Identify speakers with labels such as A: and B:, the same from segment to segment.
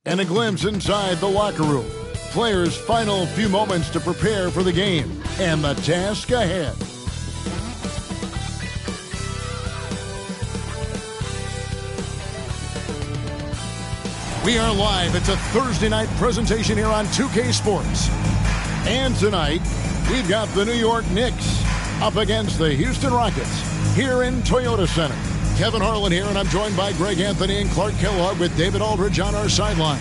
A: and a glimpse inside the locker room. Players' final few moments to prepare for the game and the task ahead. We are live. It's a Thursday night presentation here on 2K Sports. And tonight, we've got the New York Knicks up against the Houston Rockets here in Toyota Center. Kevin Harlan here, and I'm joined by Greg Anthony and Clark Kellogg with David Aldridge on our sideline.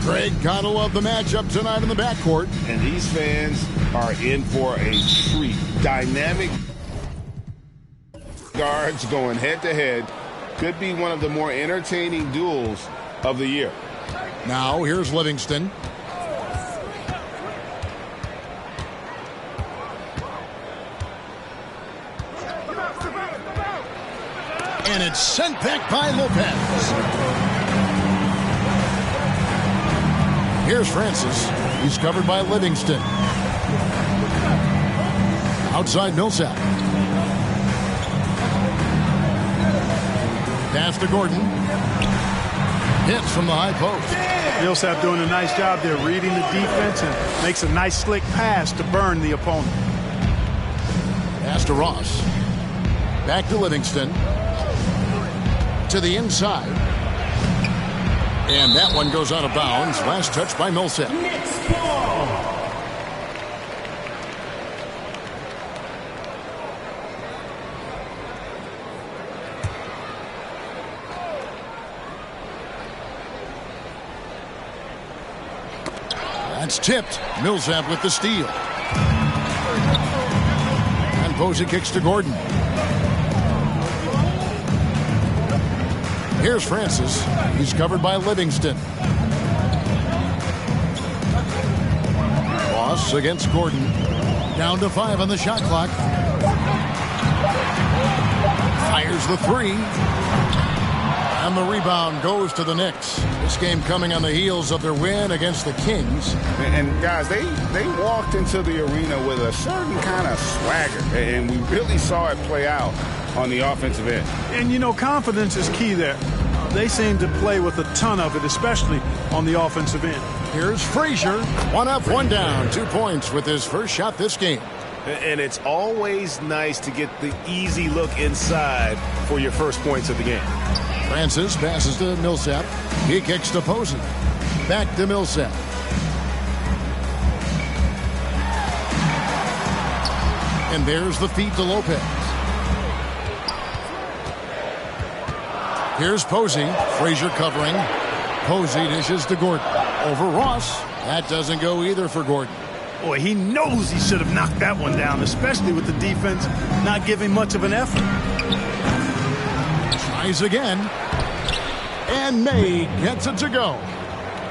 A: Greg, gotta love the matchup tonight in the backcourt.
B: And these fans are in for a treat. Dynamic guards going head-to-head. Could be one of the more entertaining duels of the year.
A: Now, here's Livingston. And it's sent back by Lopez. Here's Francis. He's covered by Livingston. Outside Millsap. Pass to Gordon. Hits from the high post.
C: Millsap doing a nice job there, reading the defense, and makes a nice slick pass to burn the opponent.
A: Pass to Ross. Back to Livingston. To the inside. And that one goes out of bounds. Last touch by Millsap. That's tipped. Millsap with the steal. And Posey kicks to Gordon. Here's Francis. He's covered by Livingston. Ross against Gordon. Down to 5 on the shot clock. Fires the 3. And the rebound goes to the Knicks. This game coming on the heels of their win against the Kings.
B: And guys, they walked into the arena with a certain kind of swagger. And we really saw it play out on the offensive end.
C: And, you know, confidence is key there. They seem to play with a ton of it, especially on the offensive end.
A: Here's Frazier. 1 up, 1 down. 2 points with his first shot this game.
D: And it's always nice to get the easy look inside for your first points of the game.
A: Francis passes to Millsap. He kicks to Posey. Back to Millsap. And there's the feed to Lopez. Here's Posey. Frazier covering. Posey dishes to Gordon. Over Ross. That doesn't go either for Gordon.
C: Boy, he knows he should have knocked that one down, especially with the defense not giving much of an effort.
A: Tries again. And May gets it to go.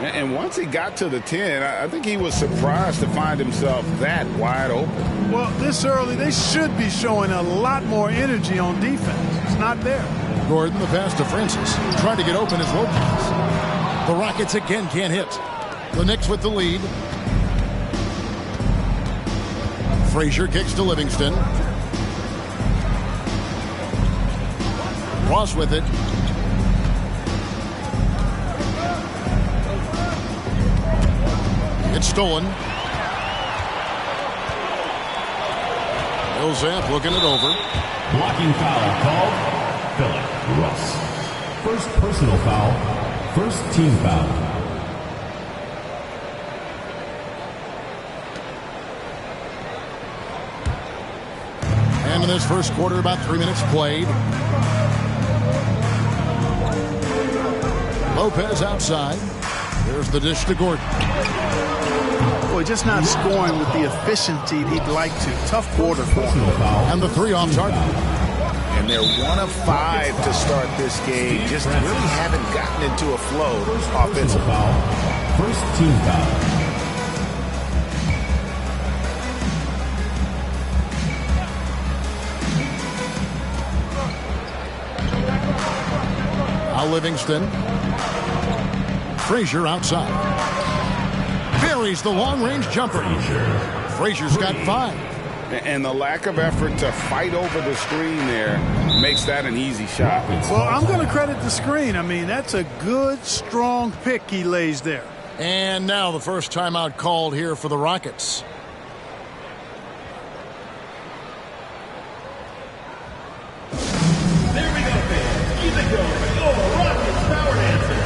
B: And once he got to the 10, I think he was surprised to find himself that wide open.
C: Well, this early, they should be showing a lot more energy on defense. It's not there.
A: Gordon, the pass to Francis. Trying to get open is Lopez. The Rockets again can't hit. The Knicks with the lead. Frazier kicks to Livingston. Ross with it. It's stolen. Millsap looking it over.
E: Blocking foul called. Philip Russ. First personal foul. First team foul.
A: And in this first quarter, about 3 minutes played. Lopez outside. There's the dish to Gordon.
C: Boy, just not scoring with the efficiency he'd like to. Tough quarter for him.
A: And the 3 off target.
D: And they're 1 of 5 to start this game. Just really haven't gotten into a flow offensively.
E: First team foul.
A: Now Livingston. Frazier outside. Buries the long-range jumper. Frazier's got 5.
B: And the lack of effort to fight over the screen there makes that an easy shot.
C: Well, I'm going to credit the screen. I mean, that's a good, strong pick he lays there.
A: And now the first timeout called here for the Rockets.
E: There we go, fans. Keep it going. Oh, Rockets power dancers.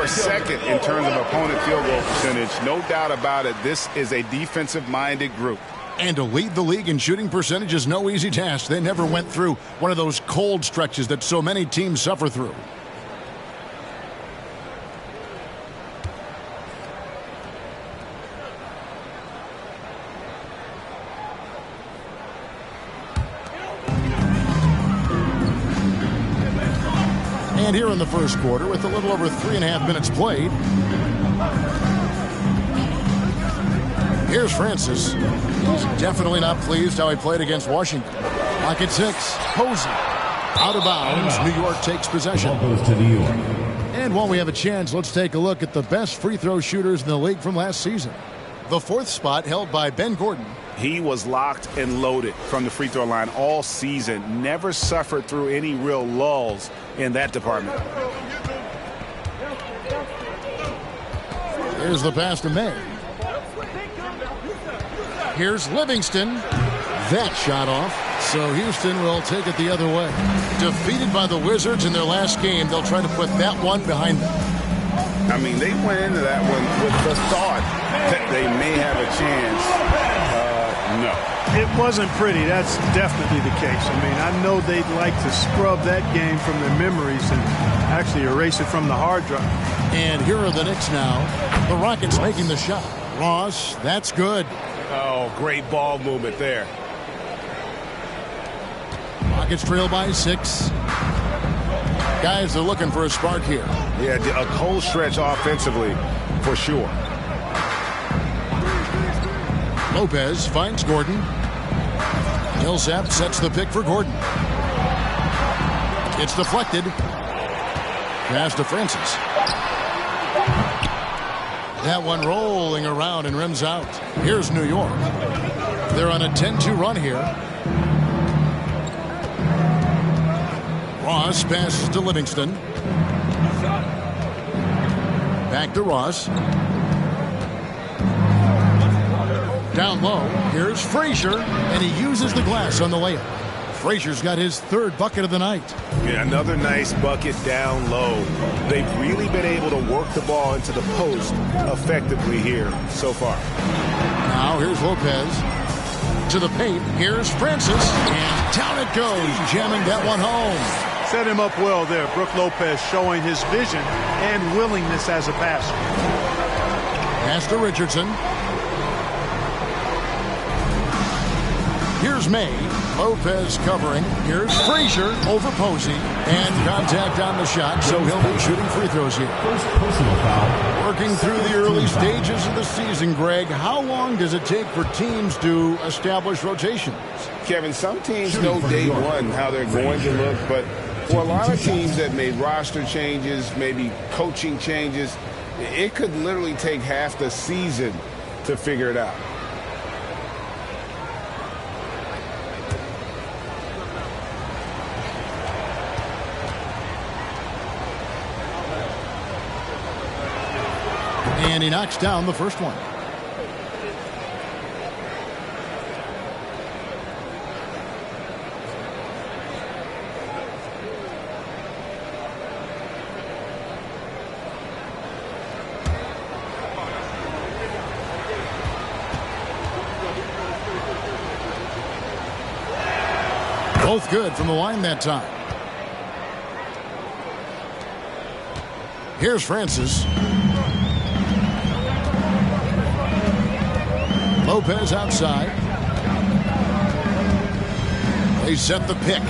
B: Second in terms of opponent field goal percentage. No doubt about it. This is a defensive-minded group.
A: And to lead the league in shooting percentage is no easy task. They never went through one of those cold stretches that so many teams suffer through. And here in the first quarter, with a little over 3.5 minutes played, here's Francis. He's definitely not pleased how he played against Washington. Clock at 6. Posey out of bounds. New York takes possession.
E: Ball goes to New York.
A: And while we have a chance, let's take a look at the best free throw shooters in the league from last season. The 4th spot held by Ben Gordon.
B: He was locked and loaded from the free throw line all season. Never suffered through any real lulls in that department.
A: Here's the pass to May. Here's Livingston. That shot off. So Houston will take it the other way. Defeated by the Wizards in their last game, they'll try to put that one behind them.
B: I mean, they went into that one with the thought that they may have a chance. No.
C: It wasn't pretty. That's definitely the case. I mean, I know they'd like to scrub that game from their memories and actually erase it from the hard drive.
A: And here are the Knicks now. The Rockets making the shot. Ross, that's good.
D: Oh, great ball movement there.
A: Rockets trail by 6. Guys are looking for a spark here.
D: Yeah, a cold stretch offensively for sure.
A: Lopez finds Gordon. Millsap sets the pick for Gordon. It's deflected. Pass to Francis. That one rolling around and rims out. Here's New York. They're on a 10-2 run here. Ross passes to Livingston. Back to Ross. Down low, here's Frazier, and he uses the glass on the layup. Frazier's got his 3rd bucket of the night.
D: Yeah, another nice bucket down low. They've really been able to work the ball into the post effectively here so far.
A: Now here's Lopez. To the paint, here's Francis, and down it goes, jamming that one home.
C: Set him up well there. Brook Lopez showing his vision and willingness as a passer.
A: Pass to Richardson. Here's May. Lopez covering. Here's Frazier over Posey. And contact on the shot, so he'll be shooting free throws here.
E: First personal foul.
A: Working through the early stages of the season, Greg, how long does it take for teams to establish rotations?
B: Kevin, some teams know day one how they're going to look, but for a lot of teams that made roster changes, maybe coaching changes, it could literally take half the season to figure it out.
A: And he knocks down the first one. Both good from the line that time. Here's Francis. Lopez outside. They set the pick.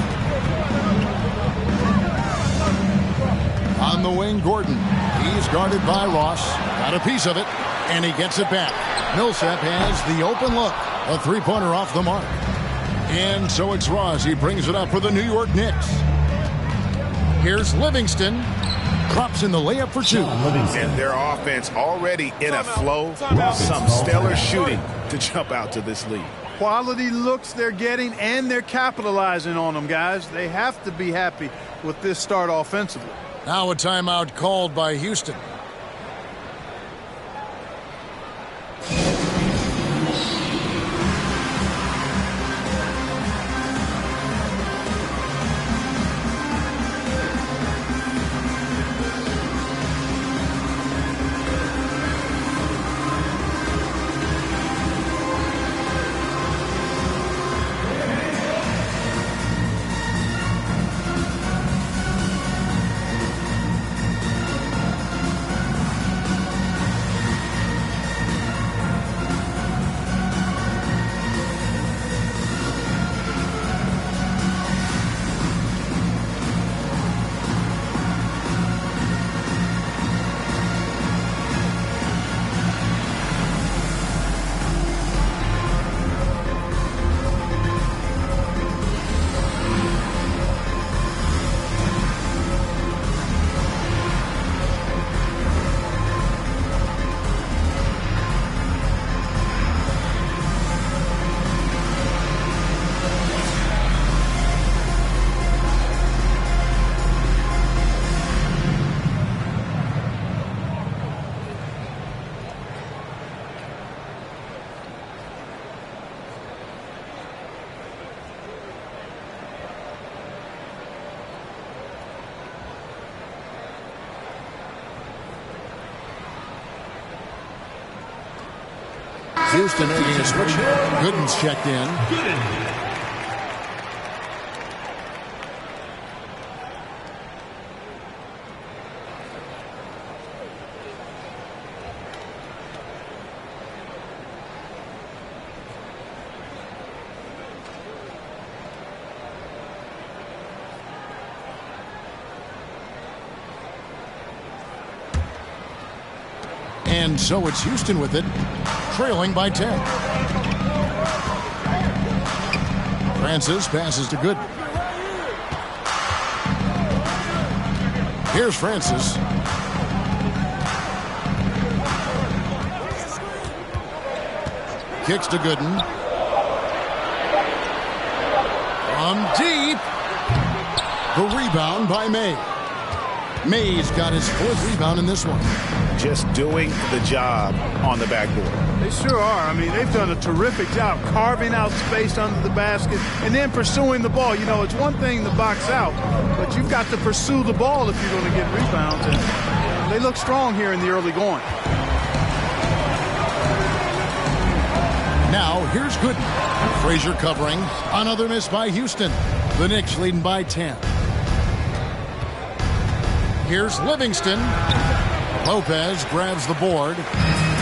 A: On the wing, Gordon. He's guarded by Ross. Got a piece of it, and he gets it back. Millsap has the open look. A three-pointer off the mark. And so it's Ross. He brings it up for the New York Knicks. Here's Livingston. Drops in the layup for two.
D: And their offense already in a flow. Some stellar shooting to jump out to this lead.
C: Quality looks they're getting, and they're capitalizing on them, guys. They have to be happy with this start offensively.
A: Now a timeout called by Houston. Houston making a switch. Gooden's checked in. And so it's Houston with it, trailing by 10. Francis passes to Gooden. Here's Francis. Kicks to Gooden. From deep. The rebound by May. May's got his fourth rebound in this one.
D: Just doing the job on the backboard.
C: They sure are. I mean, they've done a terrific job carving out space under the basket and then pursuing the ball. You know, it's one thing to box out, but you've got to pursue the ball if you're going to get rebounds. And they look strong here in the early going.
A: Now, here's Gooden. Frazier covering. Another miss by Houston. The Knicks leading by 10. Here's Livingston. Lopez grabs the board.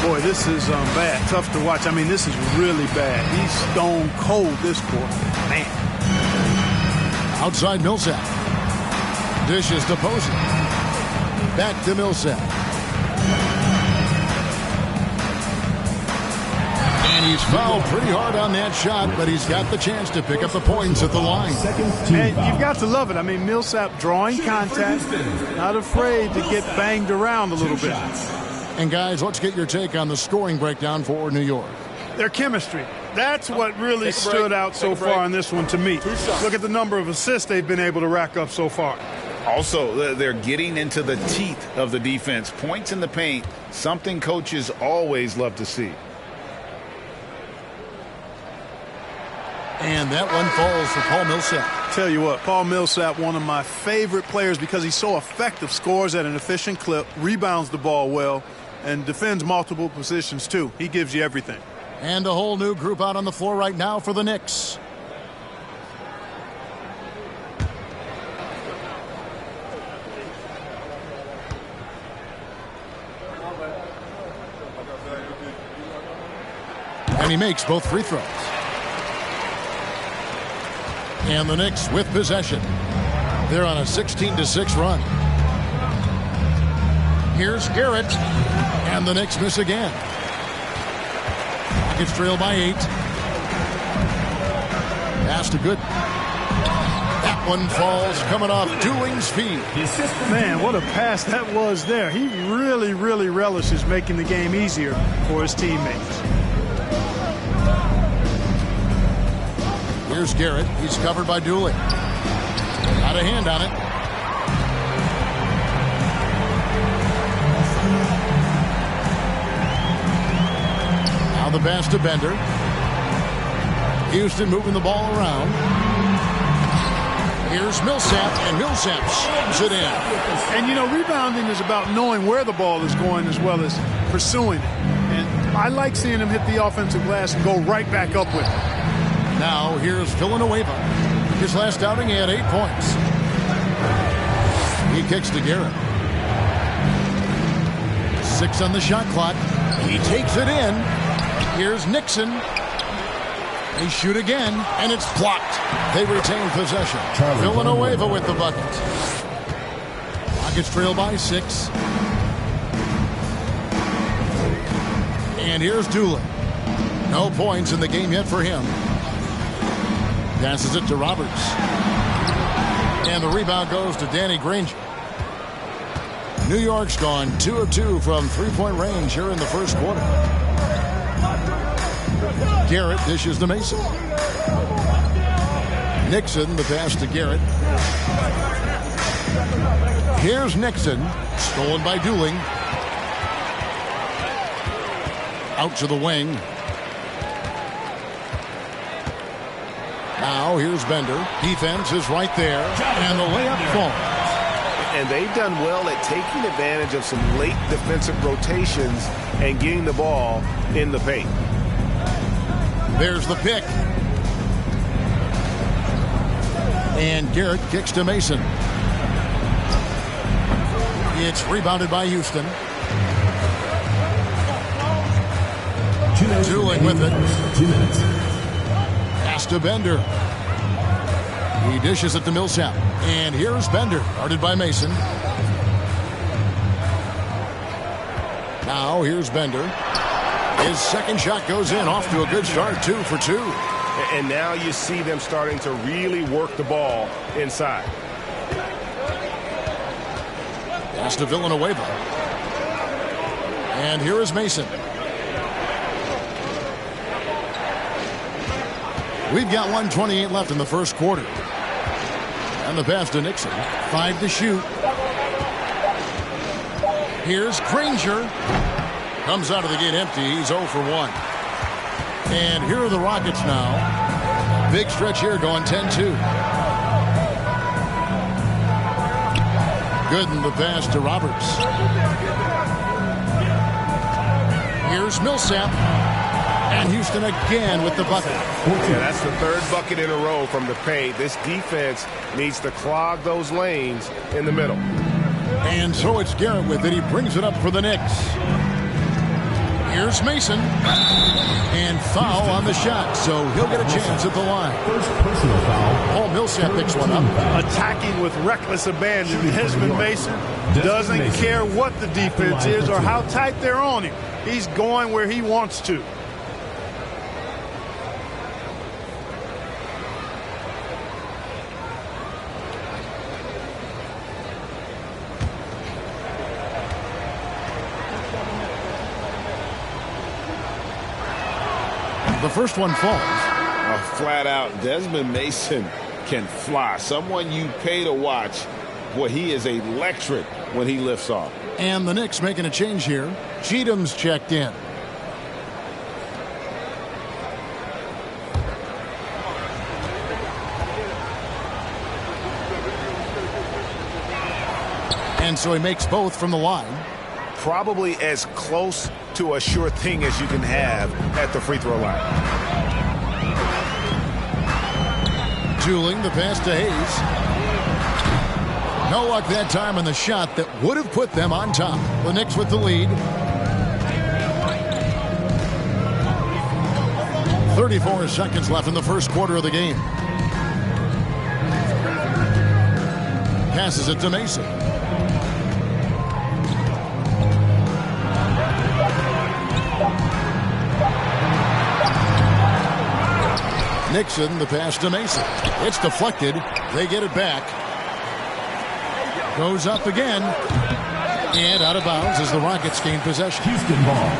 C: Boy, this is bad. Tough to watch. I mean, this is really bad. He's stone cold this quarter. Man.
A: Outside Millsap. Dishes to Posey. Back to Millsap. And he's fouled pretty hard on that shot, but he's got the chance to pick up the points at the line.
C: And you've got to love it. I mean, Millsap drawing contact, not afraid to get banged around a little bit.
A: And guys, let's get your take on the scoring breakdown for New York.
C: Their chemistry. That's what really stood out so far in this one to me. Look at the number of assists they've been able to rack up so far.
F: Also, they're getting into the teeth of the defense. Points in the paint, something coaches always love to see.
A: And that one falls for Paul Millsap.
C: Tell you what, Paul Millsap, one of my favorite players because he's so effective, scores at an efficient clip, rebounds the ball well, and defends multiple positions too. He gives you everything.
A: And a whole new group out on the floor right now for the Knicks. And he makes both free throws. And the Knicks with possession. They're on a 16-6 run. Here's Garrett. And the Knicks miss again. Rockets trail by 8. Pass to Good. That one falls coming off Dooling's feet.
C: Man, what a pass that was there. He really, really relishes making the game easier for his teammates.
A: Here's Garrett. He's covered by Dooley. Got a hand on it. Now the pass to Bender. Houston moving the ball around. Here's Millsap, and Millsap slams it in.
C: And, you know, rebounding is about knowing where the ball is going as well as pursuing it. And I like seeing him hit the offensive glass and go right back up with it.
A: Now here's Villanueva. His last outing, he had 8 points. He kicks to Garrett. 6 on the shot clock. He takes it in. Here's Nixon. They shoot again, and it's blocked. They retain possession. Villanueva with the bucket. Rockets trail by 6. And here's Dooley. No points in the game yet for him. Passes it to Roberts. And the rebound goes to Danny Granger. New York's gone 2 of 2 from three-point range here in the first quarter. Garrett dishes to Mason. Nixon, the pass to Garrett. Here's Nixon. Stolen by Dooling. Out to the wing. Now here's Bender. Defense is right there. And the layup falls.
D: And they've done well at taking advantage of some late defensive rotations and getting the ball in the paint.
A: There's the pick. And Garrett kicks to Mason. It's rebounded by Houston. Dooling with it.
E: 2 minutes.
A: Pass to Bender. He dishes it to Millsap. And here's Bender, guarded by Mason. Now here's Bender. His second shot goes in, off to a good start, 2 for 2.
D: And now you see them starting to really work the ball inside.
A: Pass to Villanueva. And here is Mason. We've got 1:28 left in the first quarter. And the pass to Nixon. 5 to shoot. Here's Granger. Comes out of the gate empty. He's 0 for 1. And here are the Rockets now. Big stretch here going 10-2. Gooden the pass to Roberts. Here's Millsap. And Houston again with the bucket.
D: Yeah, that's the third bucket in a row from the paint. This defense needs to clog those lanes in the middle.
A: And so it's Garrett with it. He brings it up for the Knicks. Here's Mason. And foul on the shot, so he'll get a chance at the line.
E: First personal foul.
A: Paul Millsap picks one up.
C: Attacking with reckless abandon. Desmond Mason doesn't care what the defense is or how tight they're on him. He's going where he wants to.
A: The first one falls.
B: Flat out, Desmond Mason can fly. Someone you pay to watch. Boy, he is electric when he lifts off.
A: And the Knicks making a change here. Cheatham's checked in. And so he makes both from the line.
D: Probably as close to a sure thing as you can have at the free throw line.
A: Juling the pass to Hayes. No luck that time on the shot that would have put them on top. The Knicks with the lead. 34 seconds left in the first quarter of the game. Passes it to Mason. Nixon, the pass to Mason. It's deflected. They get it back. Goes up again. And out of bounds as the Rockets gain possession.
E: Houston ball.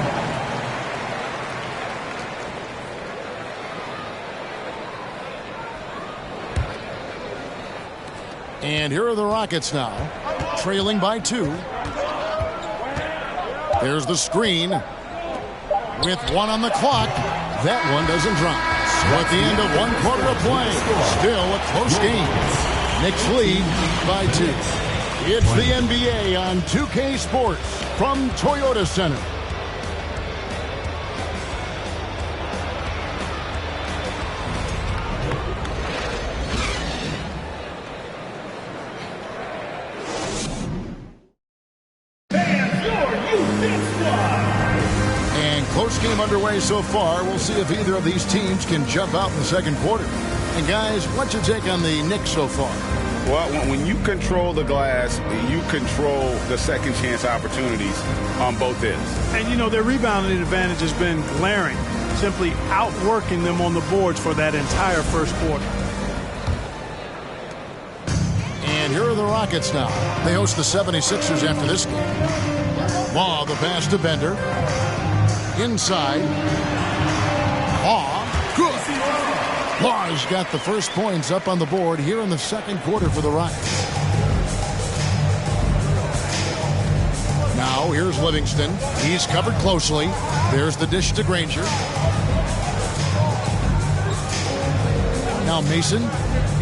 A: And here are the Rockets now, trailing by 2. There's the screen. With 1 on the clock. That one doesn't drop. So at the end of 1 quarter of play, still a close game. Knicks lead by 2. It's the NBA on 2K Sports from Toyota Center. Close game underway so far. We'll see if either of these teams can jump out in the second quarter. And guys, what's your take on the Knicks so far?
B: Well, when you control the glass, you control the second chance opportunities on both ends.
C: And, you know, their rebounding advantage has been glaring, simply outworking them on the boards for that entire first quarter.
A: And here are the Rockets now. They host the 76ers after this game. Law, the pass to Bender. Inside. Law. Good. Law's got the first points up on the board here in the second quarter for the Rockets. Now here's Livingston. He's covered closely. There's the dish to Granger. Now Mason.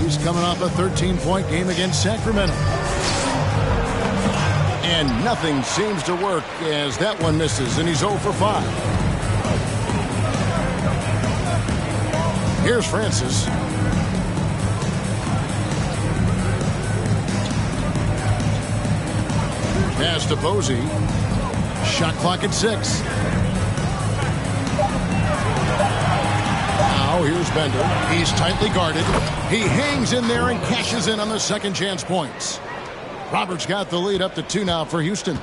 A: He's coming off a 13-point game against Sacramento. And nothing seems to work as that one misses, and he's 0 for 5. Here's Francis. Pass to Posey. Shot clock at 6. Now here's Bender. He's tightly guarded. He hangs in there and cashes in on the second chance points. Roberts got the lead up to 2 now for Houston.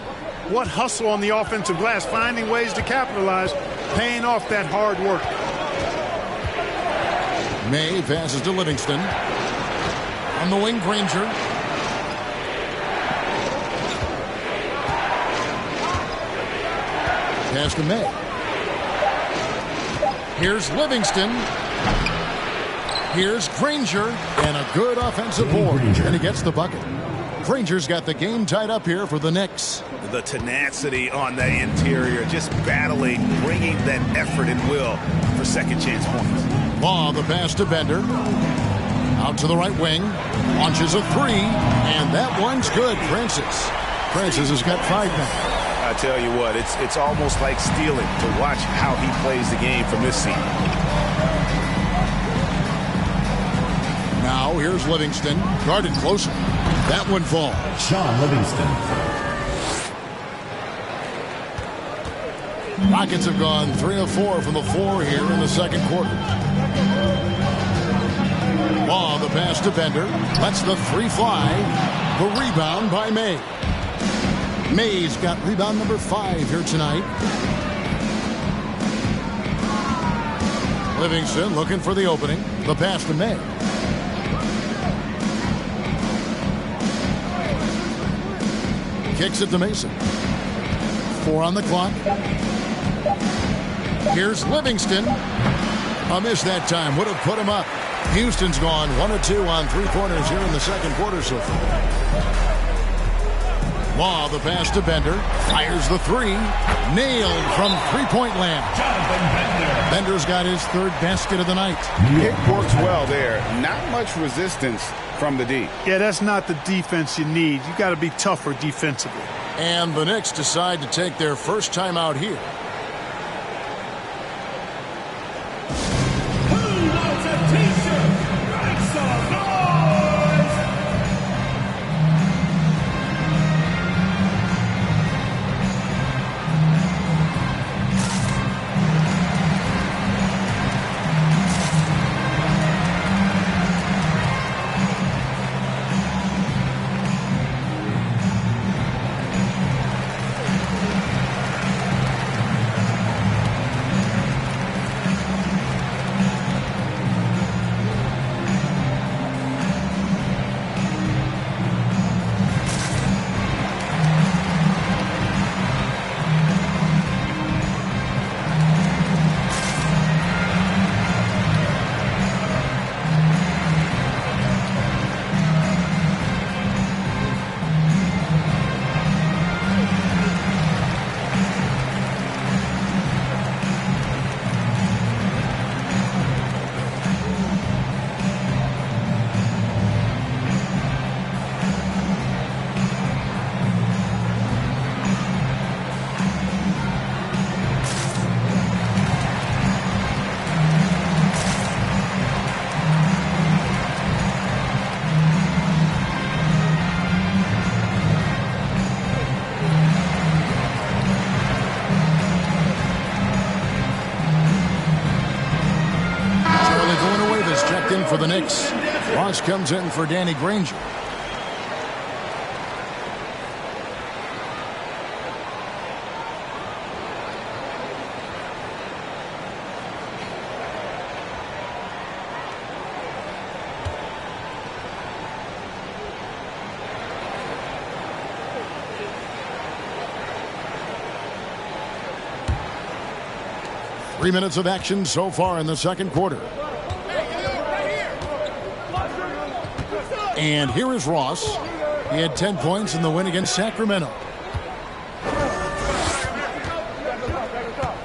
C: What hustle on the offensive glass, finding ways to capitalize, paying off that hard work.
A: May passes to Livingston. On the wing, Granger. Pass to May. Here's Livingston. Here's Granger. And a good offensive board. And he gets the bucket. Granger's got the game tied up here for the Knicks.
D: The tenacity on the interior, just battling, bringing that effort and will for second chance points.
A: Law, the pass to Bender. Out to the right wing. Launches a 3. And that one's good. Francis has got 5 now.
D: I tell you what, it's almost like stealing to watch how he plays the game from this seat.
A: Now here's Livingston. Guarded closely. That one falls.
E: Sean Livingston.
A: Rockets have gone 3 of 4 from the floor here in the second quarter. Law, the pass to Bender. Lets the three fly. The rebound by May. May's got rebound number 5 here tonight. Livingston looking for the opening. The pass to May. Kicks it to Mason. 4 on the clock. Here's Livingston. A miss that time. Would have put him up. Houston's gone 1 of 2 on 3-pointers here in the second quarter so far. Law, the pass to Bender. Fires the 3. Nailed from three-point land. Bender's got his 3rd basket of the night.
B: Pick works well there. Not much resistance from the D.
C: Yeah, that's not the defense you need. You got to be tougher defensively.
A: And the Knicks decide to take their first time out here. For the Knicks. Ross comes in for Danny Granger. Three minutes of action so far in the second quarter. And here is Ross. He had 10 points in the win against Sacramento.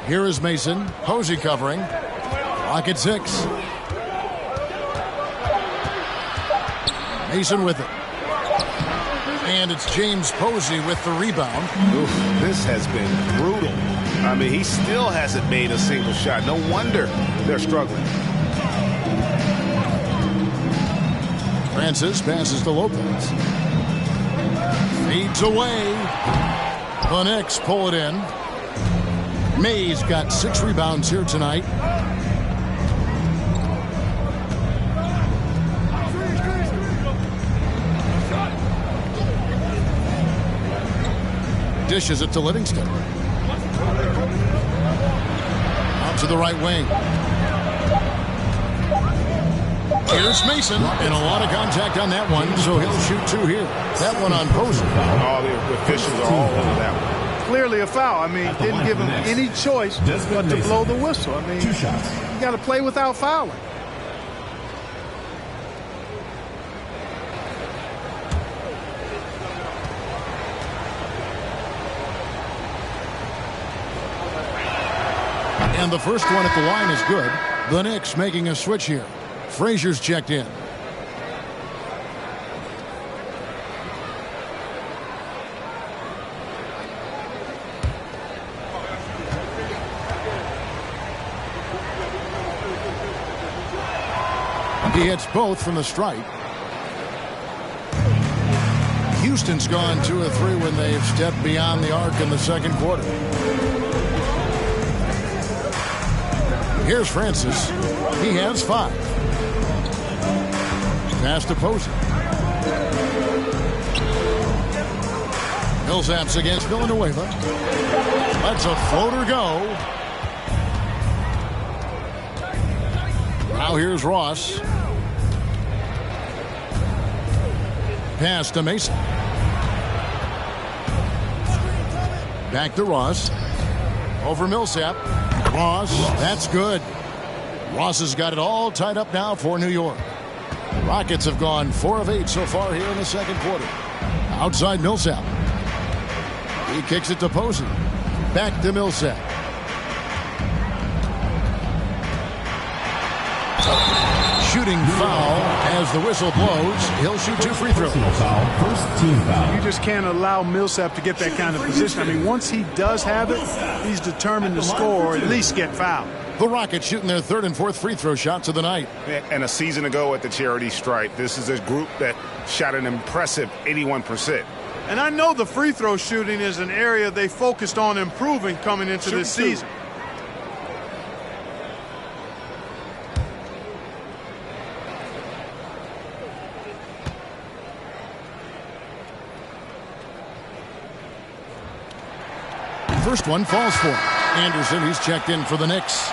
A: Here is Mason. Posey covering. Rocket 6. Mason with it. And it's James Posey with the rebound.
D: Oof, this has been brutal. I mean, he still hasn't made a single shot. No wonder they're struggling.
A: Francis passes to Lopez. Fades away. The Knicks pull it in. May's got 6 rebounds here tonight. Dishes it to Livingston. Out to the right wing. Here's Mason, and a lot of contact on that one, so he'll shoot 2 here. That one on Posey.
D: All the officials are all over that one.
C: Clearly a foul. I mean, didn't give him any choice but to blow the whistle. I mean,
E: 2 shots.
C: You got to play without fouling.
A: And the first one at the line is good. The Knicks making a switch here. Frazier's checked in. He hits both from the stripe. Houston's gone 2 of 3 when they've stepped beyond the arc in the second quarter. Here's Francis. He has 5. Pass to Posey. Millsap's against Villanueva. Lets a floater go. Now here's Ross. Pass to Mason. Back to Ross. Over Millsap. Ross, that's good. Ross has got it all tied up now for New York. Rockets have gone 4 of 8 so far here in the second quarter. Outside Millsap. He kicks it to Posey. Back to Millsap. Shooting foul as the whistle blows. He'll shoot 2 free throws.
E: First team foul.
C: You just can't allow Millsap to get that kind of position. I mean, once he does have it, he's determined to score or at least get fouled.
A: The Rockets shooting their 3rd and 4th free throw shots of the night.
D: And a season ago at the charity stripe, this is a group that shot an impressive 81%.
C: And I know the free throw shooting is an area they focused on improving coming into this season.
A: First one falls for Anderson. He's checked in for the Knicks.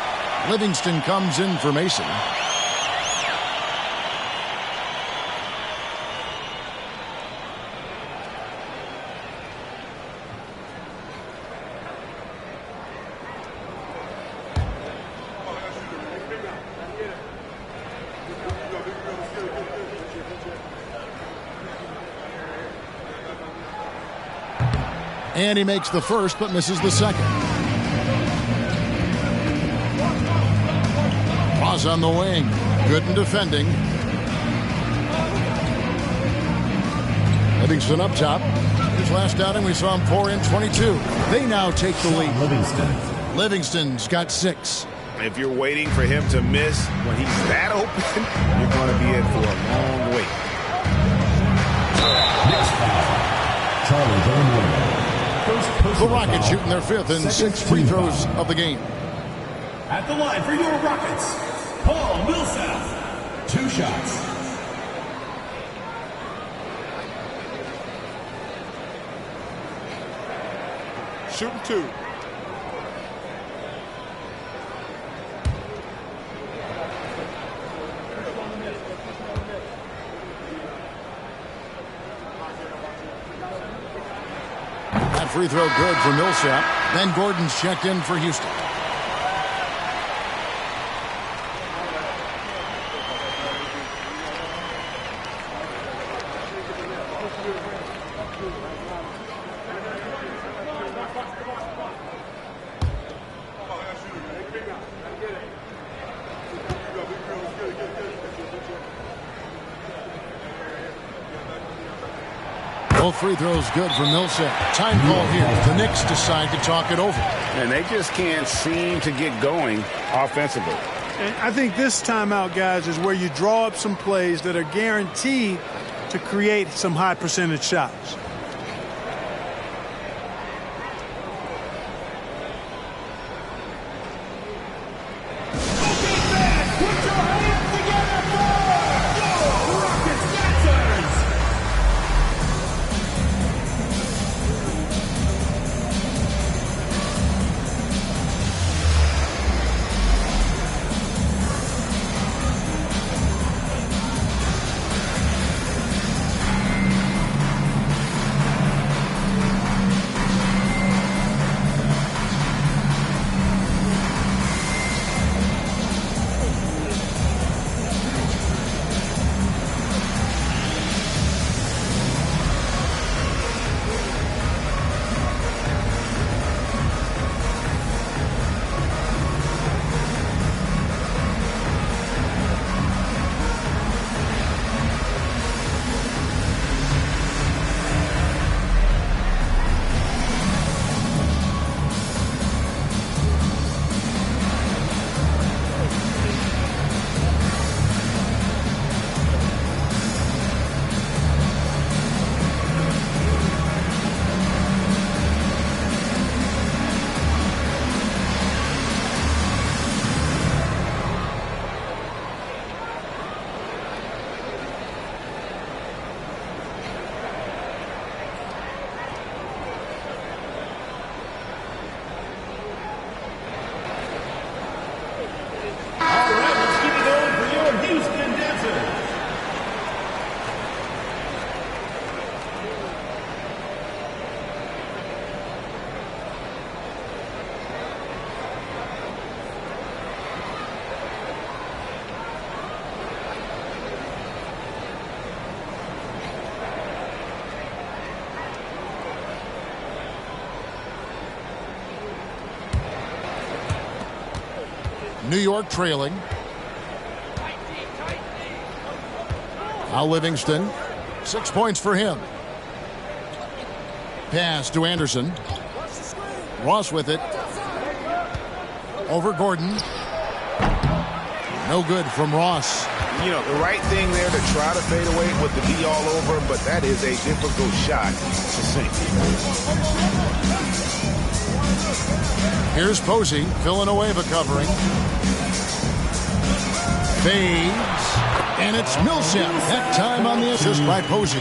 A: Livingston comes in for Mason. And he makes the first, but misses the second. Ross on the wing. Good in defending. Livingston up top. His last outing, we saw him pour in 22. They now take the lead. Livingston's got 6.
D: If you're waiting for him to miss when he's that open, you're going to be in for a long wait.
E: Next foul. Charlie Villanueva.
A: The Rockets shooting their 5th and 6th free throws of the game.
E: At the line for your Rockets, Paul Millsap. 2 shots.
C: Shooting 2.
A: Free throw good for Millsap. Ben Gordon's checked in for Houston. Both free throws good for Millsap. Time call here. The Knicks decide to talk it over.
B: And they just can't seem to get going offensively.
C: And I think this timeout, guys, is where you draw up some plays that are guaranteed to create some high percentage shots.
A: New York trailing. Al Livingston. 6 points for him. Pass to Anderson. Ross with it. Over Gordon. No good from Ross.
D: You know, the right thing there to try to fade away with the D all over him, but that is a difficult shot to sink.
A: Here's Posey. Villanueva covering. Fades. And it's Millsap. That time on the assist by Posey.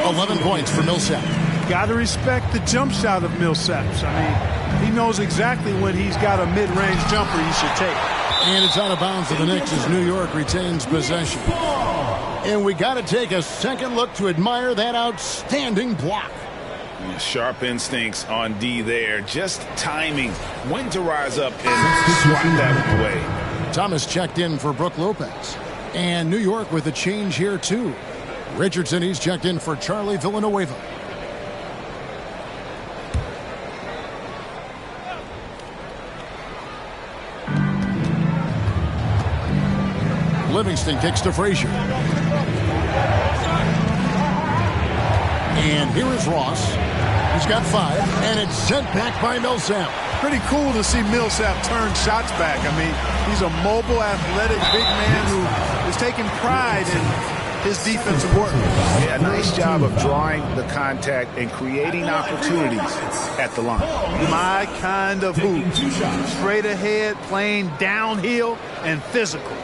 A: 11 points for Millsap.
C: Got to respect the jump shot of Millsap. I mean, he knows exactly when he's got a mid-range jumper he should take.
A: And it's out of bounds for the Knicks as New York retains possession. And we got to take a second look to admire that outstanding block.
F: Sharp instincts on D there. Just timing when to rise up and swat that away.
A: Thomas checked in for Brook Lopez. And New York with a change here, too. Richardson, he's checked in for Charlie Villanueva. Livingston kicks to Frazier. And here is Ross. He's got 5, and it's sent back by Millsap.
C: Pretty cool to see Millsap turn shots back. I mean, he's a mobile, athletic, big man who is taking pride in his defensive work.
D: Yeah, nice job of drawing the contact and creating opportunities at the line.
C: My kind of hoop. Straight ahead, playing downhill, and physical.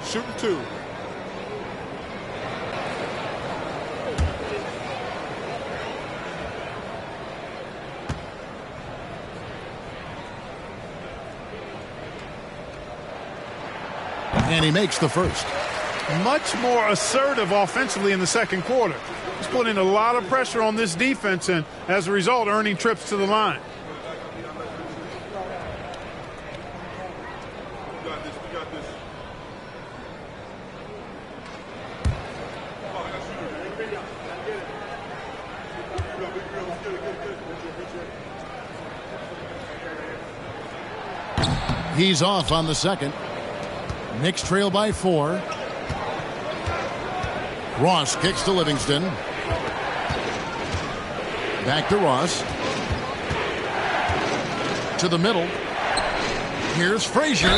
B: Shooting 2.
A: And he makes the first.
C: Much more assertive offensively in the second quarter. He's putting a lot of pressure on this defense and, as a result, earning trips to the line.
A: He's off on the second. Knicks trail by 4. Ross kicks to Livingston. Back to Ross. To the middle. Here's Frazier.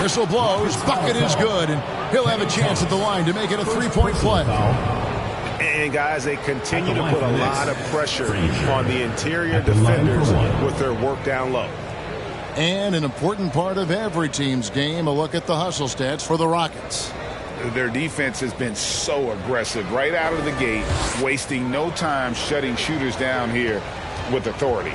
A: Whistle blows. Bucket is good. And he'll have a chance at the line to make it a 3-point play.
D: And, guys, they continue to put a lot of pressure on the interior defenders with their work down low.
A: And an important part of every team's game, a look at the hustle stats for the Rockets.
F: Their defense has been so aggressive right out of the gate, wasting no time shutting shooters down here with authority.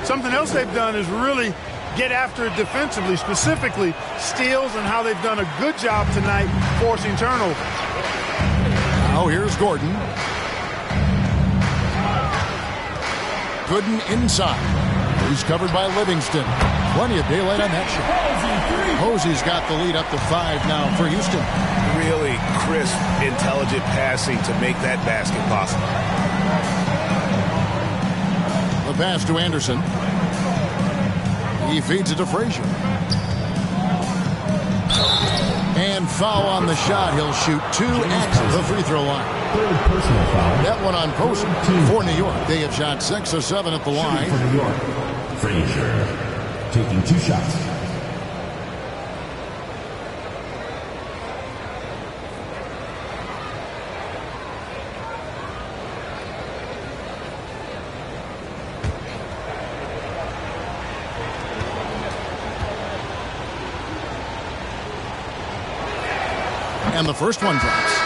C: Something else they've done is really get after it defensively, specifically steals, and how they've done a good job tonight forcing turnovers.
A: Now here's Gordon. Gooden inside. He's covered by Livingston. Plenty of daylight on that shot. Posey's got the lead up to 5 now for Houston.
D: Really crisp, intelligent passing to make that basket possible.
A: The pass to Anderson. He feeds it to Frazier. And foul on the shot. He'll shoot 2 at the free throw line.
E: Third personal foul.
A: That one on Posey for New York. They have shot 6 or 7 at the line.
E: For New York, Frazier taking 2 shots.
A: And the first one drops.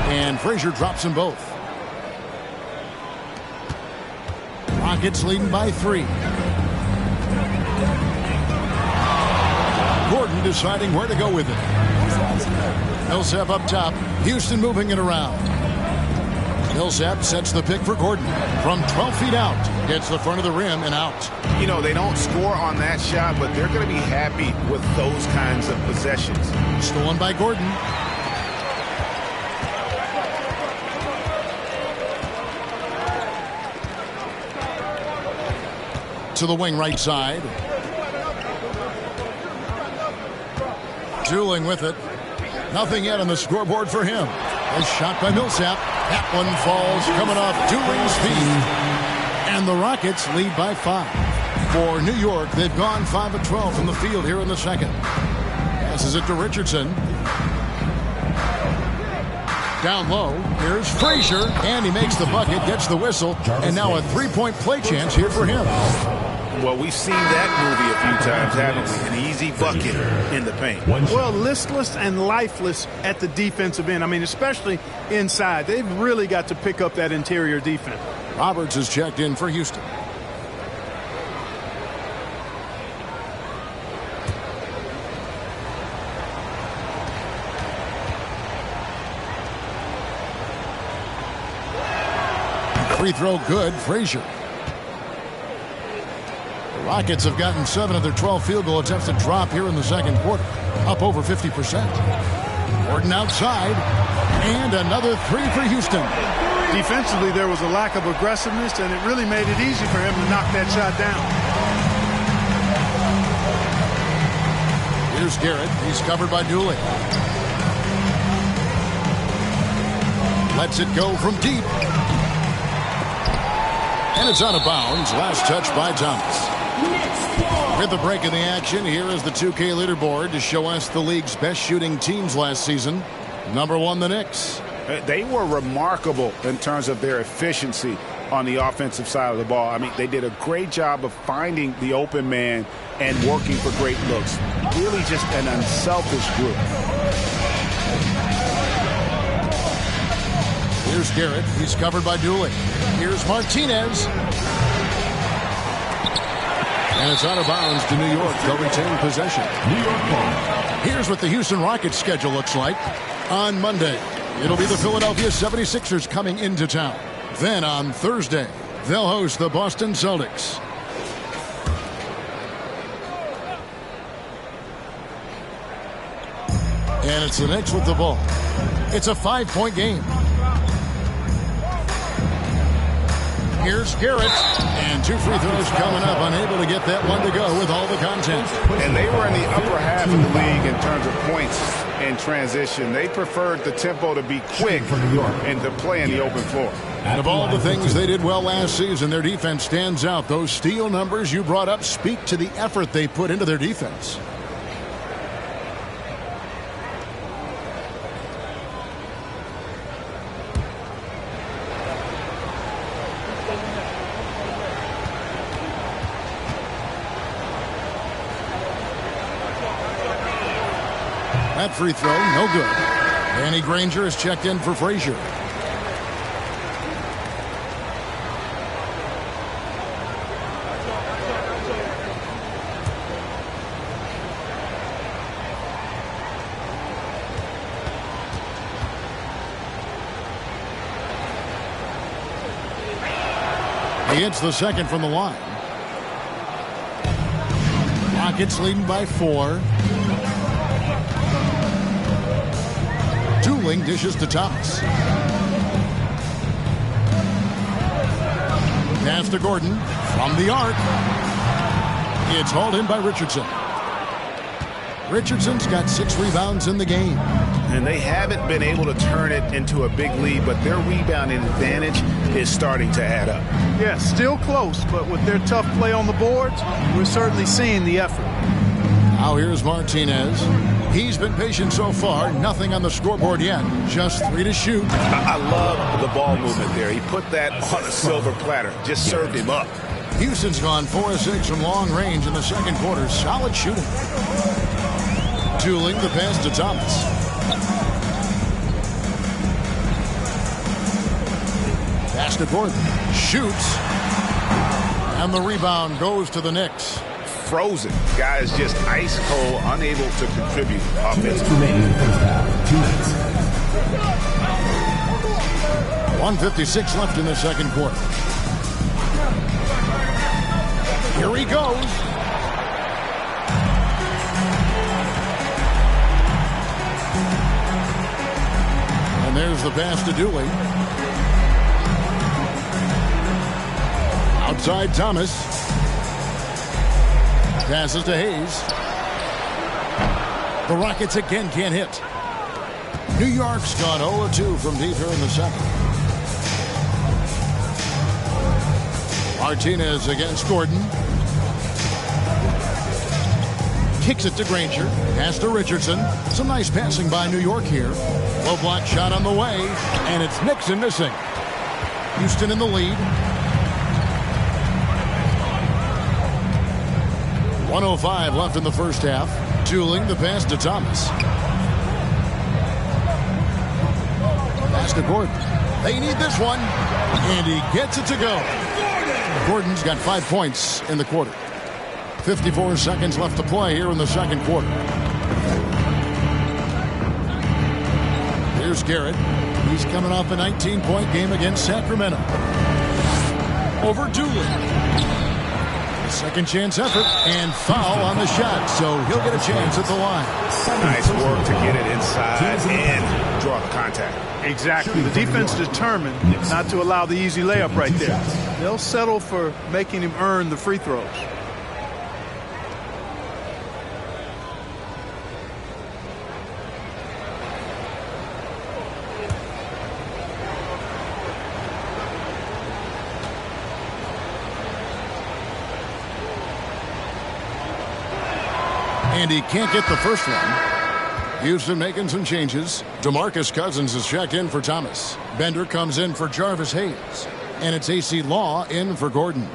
A: And Frazier drops them both. Rockets leading by 3. Gordon Gordon deciding where to go with it. Millsap up top. Houston moving it around. Millsap sets the pick for Gordon. From 12 feet out. Gets the front of the rim and out.
F: You know, they don't score on that shot, but they're going to be happy with those kinds of possessions.
A: Stolen by Gordon. To the wing right side. Dueling with it. Nothing yet on the scoreboard for him. A shot by Millsap. That one falls coming off Dooling's feet. And the Rockets lead by 5. For New York, they've gone 5 of 12 from the field here in the second. Passes it to Richardson. Down low. Here's Frazier. And he makes the bucket, gets the whistle. And now a three-point play chance here for him.
F: Well, we've seen that movie a few times, haven't we? An easy bucket in the paint.
C: Well, listless and lifeless at the defensive end. I mean, especially inside. They've really got to pick up that interior defense.
A: Roberts is checked in for Houston. Free throw good. Frazier. The Rockets have gotten 7 of their 12 field goal attempts to drop here in the second quarter. Up over 50%. Gordon outside. And another three for Houston.
C: Defensively, there was a lack of aggressiveness, and it really made it easy for him to knock that shot down.
A: Here's Garrett. He's covered by Dooley. Lets it go from deep. And it's out of bounds. Last touch by Thomas. With the break in the action, here is the 2K leaderboard to show us the league's best shooting teams last season. Number 1, the Knicks.
F: They were remarkable in terms of their efficiency on the offensive side of the ball. I mean, they did a great job of finding the open man and working for great looks. Really just an unselfish group.
A: Here's Garrett. He's covered by Dooley. Here's Martinez. And it's out of bounds to New York. They'll retain possession.
E: New York ball.
A: Here's what the Houston Rockets schedule looks like. On Monday, it'll be the Philadelphia 76ers coming into town. Then on Thursday, they'll host the Boston Celtics. And it's the Knicks with the ball. It's a 5-point game. Here's Garrett. And 2 free throws coming up. Unable to get that one to go with all the content.
F: And they were in the upper half of the league in terms of points and transition. They preferred the tempo to be quick and to play in the open floor.
A: And of all the things they did well last season, their defense stands out. Those steal numbers you brought up speak to the effort they put into their defense. That free throw, no good. Danny Granger is checked in for Frazier. He hits the second from the line. Rockets leading by 4. Dooling dishes to Thomas. Pass to Gordon from the arc. It's hauled in by Richardson. Richardson's got 6 rebounds in the game.
F: And they haven't been able to turn it into a big lead, but their rebounding advantage is starting to add up.
C: Yeah, still close, but with their tough play on the boards, we're certainly seeing the effort.
A: Now here's Martinez. He's been patient so far. Nothing on the scoreboard yet. Just 3 to shoot.
F: I love the ball movement there. He put that on a silver platter. Just served him up.
A: Houston's gone 4 of 6 from long range in the second quarter. Solid shooting. Dooling the pass to Thomas. Pass to Gordon. Shoots. And the rebound goes to the Knicks.
F: frozen. Guy is just ice cold, unable to contribute offensively.
E: 2 minutes remaining in the first half. 2 minutes.
A: 1:56 left in the second quarter. Here he goes. And there's the pass to Dooley. Outside Thomas. Passes to Hayes. The Rockets again can't hit. New York's gone 0-2 from deep here in the second. Martinez against Gordon. Kicks it to Granger. Pass to Richardson. Some nice passing by New York here. Low block shot on the way. And it's Nixon missing. Houston in the lead. 1:05 left in the first half. Tooling the pass to Thomas. Pass to Gordon. They need this one. And he gets it to go. Gordon's got 5 points in the quarter. 54 seconds left to play here in the second quarter. Here's Garrett. He's coming off a 19-point game against Sacramento. Over Dooley. Second chance effort and foul on the shot, so he'll get a chance at the line.
F: Nice work to get it inside and draw the contact.
C: Exactly. The defense determined not to allow the easy layup right there. They'll settle for making him earn the free throws.
A: And he can't get the first one. Houston making some changes. DeMarcus Cousins is checked in for Thomas. Bender comes in for Jarvis Hayes. And it's AC Law in for Gordon.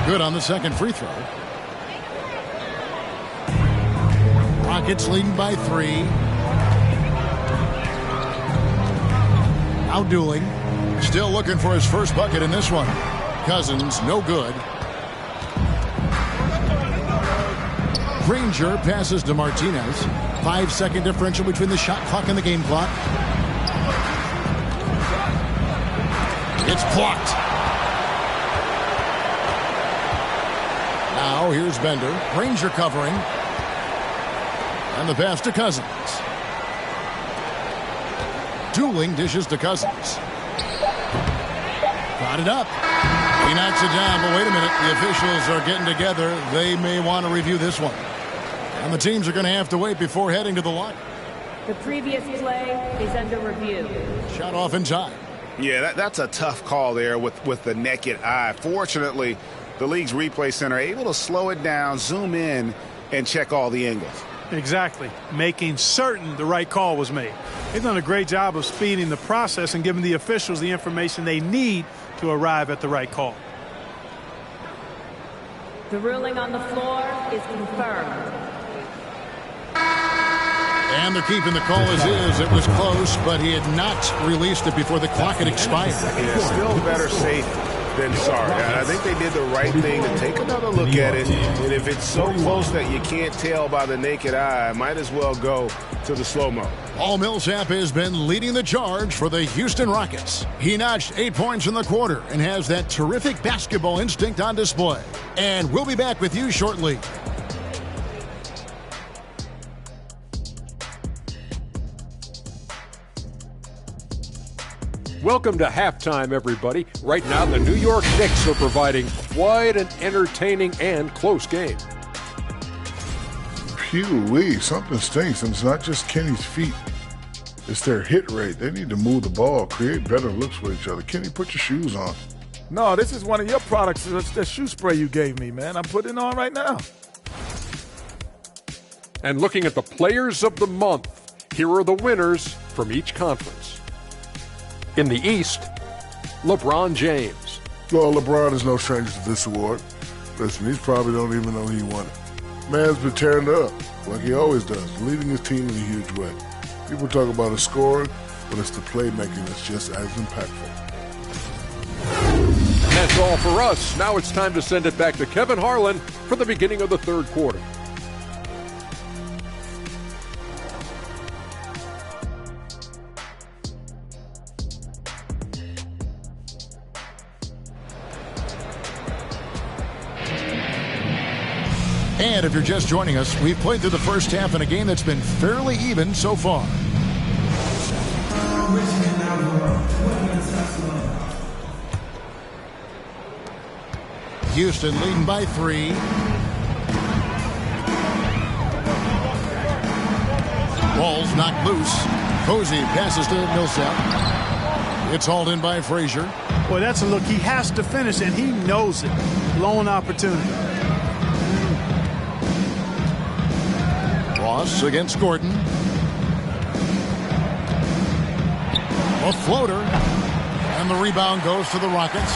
A: Good on the second free throw. Rockets leading by 3. Now Dooley. Still looking for his first bucket in this one. Cousins, no good. Granger passes to Martinez. 5-second differential between the shot clock and the game clock. It's blocked. Now here's Bender. Granger covering. And the pass to Cousins. Dooling dishes to Cousins. Got it up. He knocks it down, but wait a minute. The officials are getting together. They may want to review this one. And the teams are going to have to wait before heading to the line.
G: The previous play is under review.
A: Shot off in time.
F: Yeah, that's a tough call there with the naked eye. Fortunately, the league's replay center able to slow it down, zoom in, and check all the angles.
C: Exactly. Making certain the right call was made. They've done a great job of speeding the process and giving the officials the information they need to arrive at the right call.
G: The ruling on the floor is confirmed.
A: And they're keeping the call as is. It was close, but he had not released it before the clock had expired.
F: Yeah, still better safe than sorry. I think they did the right thing to take another look at it. And if it's so close that you can't tell by the naked eye, might as well go to the slow-mo.
A: Paul Millsap has been leading the charge for the Houston Rockets. He notched 8 points in the quarter and has that terrific basketball instinct on display. And we'll be back with you shortly.
H: Welcome to halftime, everybody. Right now, the New York Knicks are providing quite an entertaining and close game.
I: Phew-wee, something stinks, and it's not just Kenny's feet. It's their hit rate. They need to move the ball, create better looks for each other. Kenny, put your shoes on.
J: No, this is one of your products. It's the shoe spray you gave me, man. I'm putting it on right now.
H: And looking at the players of the month, here are the winners from each conference. In the East, LeBron James.
I: Well, LeBron is no stranger to this award. Listen, he probably don't even know he won it. Man's been tearing it up, like he always does, leading his team in a huge way. People talk about his scoring, but it's the playmaking that's just as impactful.
H: And that's all for us. Now it's time to send it back to Kevin Harlan for the beginning of the third quarter.
A: And if you're just joining us, we've played through the first half in a game that's been fairly even so far. Houston leading by 3. Ball's knocked loose. Posey passes to Millsap. It's hauled in by Frazier.
C: Boy, that's a look he has to finish, and he knows it. Lone opportunity.
A: Ross against Gordon. A floater. And the rebound goes to the Rockets.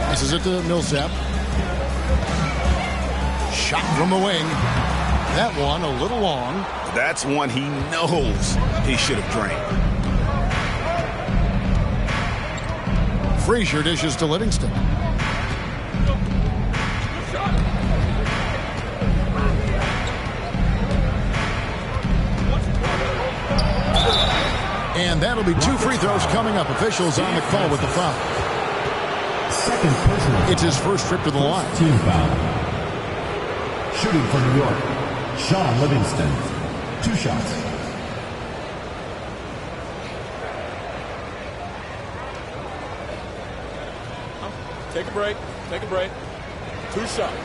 A: Passes it to Millsap. Shot from the wing. That one a little long.
F: That's one he knows he should have drained.
A: Frazier dishes to Livingston. And that'll be 2 free throws coming up. Officials on the call with the foul.
E: Second personal.
A: It's his first trip to the line.
E: Team foul. Shooting for New York, Sean Livingston. 2 shots.
J: Take a break. Take a break. 2 shots.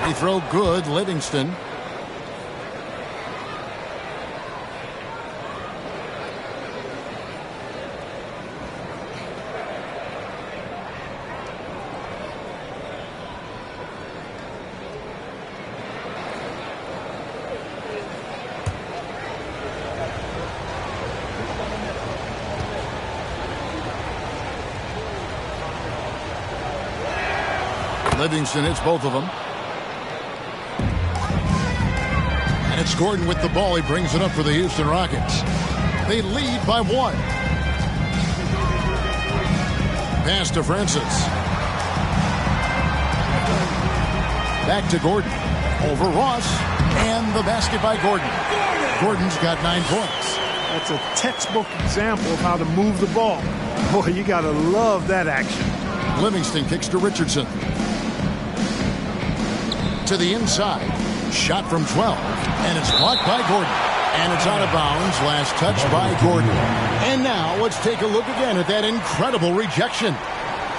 A: Free throw good, Livingston. Livingston hits both of them. And it's Gordon with the ball. He brings it up for the Houston Rockets. They lead by 1. Pass to Francis. Back to Gordon. Over Ross. And the basket by Gordon. Gordon's got 9 points.
C: That's a textbook example of how to move the ball. Boy, you got to love that action.
A: Livingston kicks to Richardson. To the inside. Shot from 12. And it's blocked by Gordon. And it's out of bounds. Last touch by Gordon. And now let's take a look again at that incredible rejection.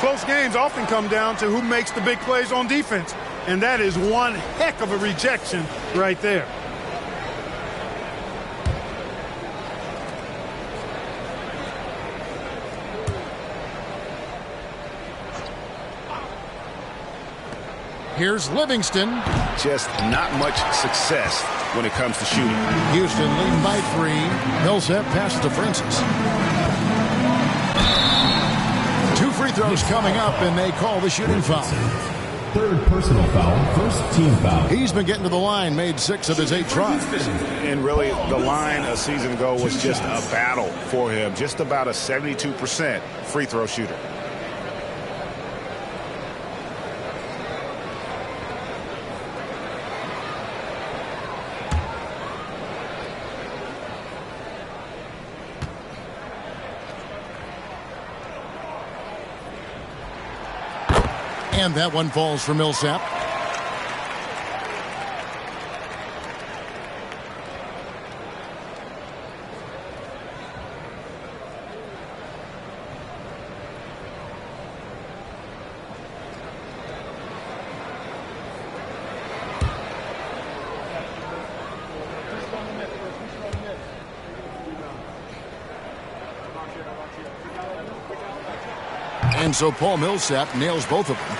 C: Close games often come down to who makes the big plays on defense. And that is one heck of a rejection right there.
A: Here's Livingston.
F: Just not much success when it comes to shooting.
A: Houston leading by 3. Millsap passes to Francis. 2 free throws coming up, and they call the shooting foul.
E: Third personal foul, first team foul.
A: He's been getting to the line, made 6 of his 8 tries.
F: And really, the line a season ago was just a battle for him. Just about a 72% free throw shooter.
A: And that one falls for Millsap. And so Paul Millsap nails both of them.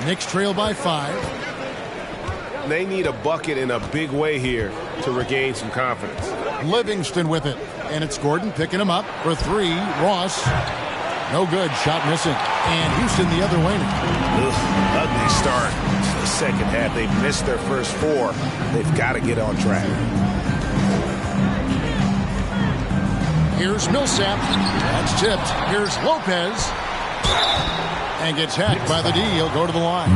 A: Knicks trail by 5.
D: They need a bucket in a big way here to regain some confidence.
A: Livingston with it. And it's Gordon picking him up for 3. Ross. No good. Shot missing. And Houston the other way now.
F: Ugly start to the second half. They've missed their first 4. They've got to get on track.
A: Here's Millsap. That's tipped. Here's Lopez. And gets hacked by the D. He'll go to the line.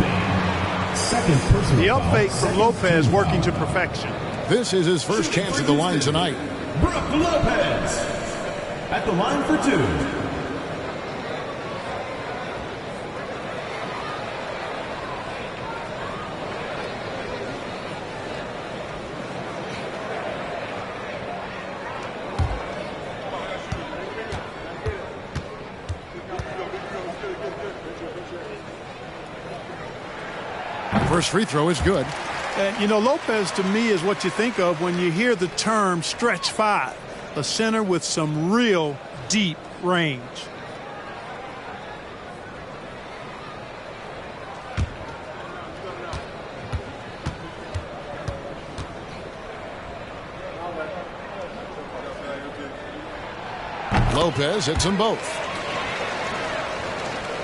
C: The up fake from Lopez working to perfection.
A: This is his first chance at the line tonight.
E: Brook Lopez at the line for 2.
A: First free throw is good.
C: And, you know, Lopez to me is what you think of when you hear the term stretch 5. A center with some real deep range.
A: Lopez hits them both.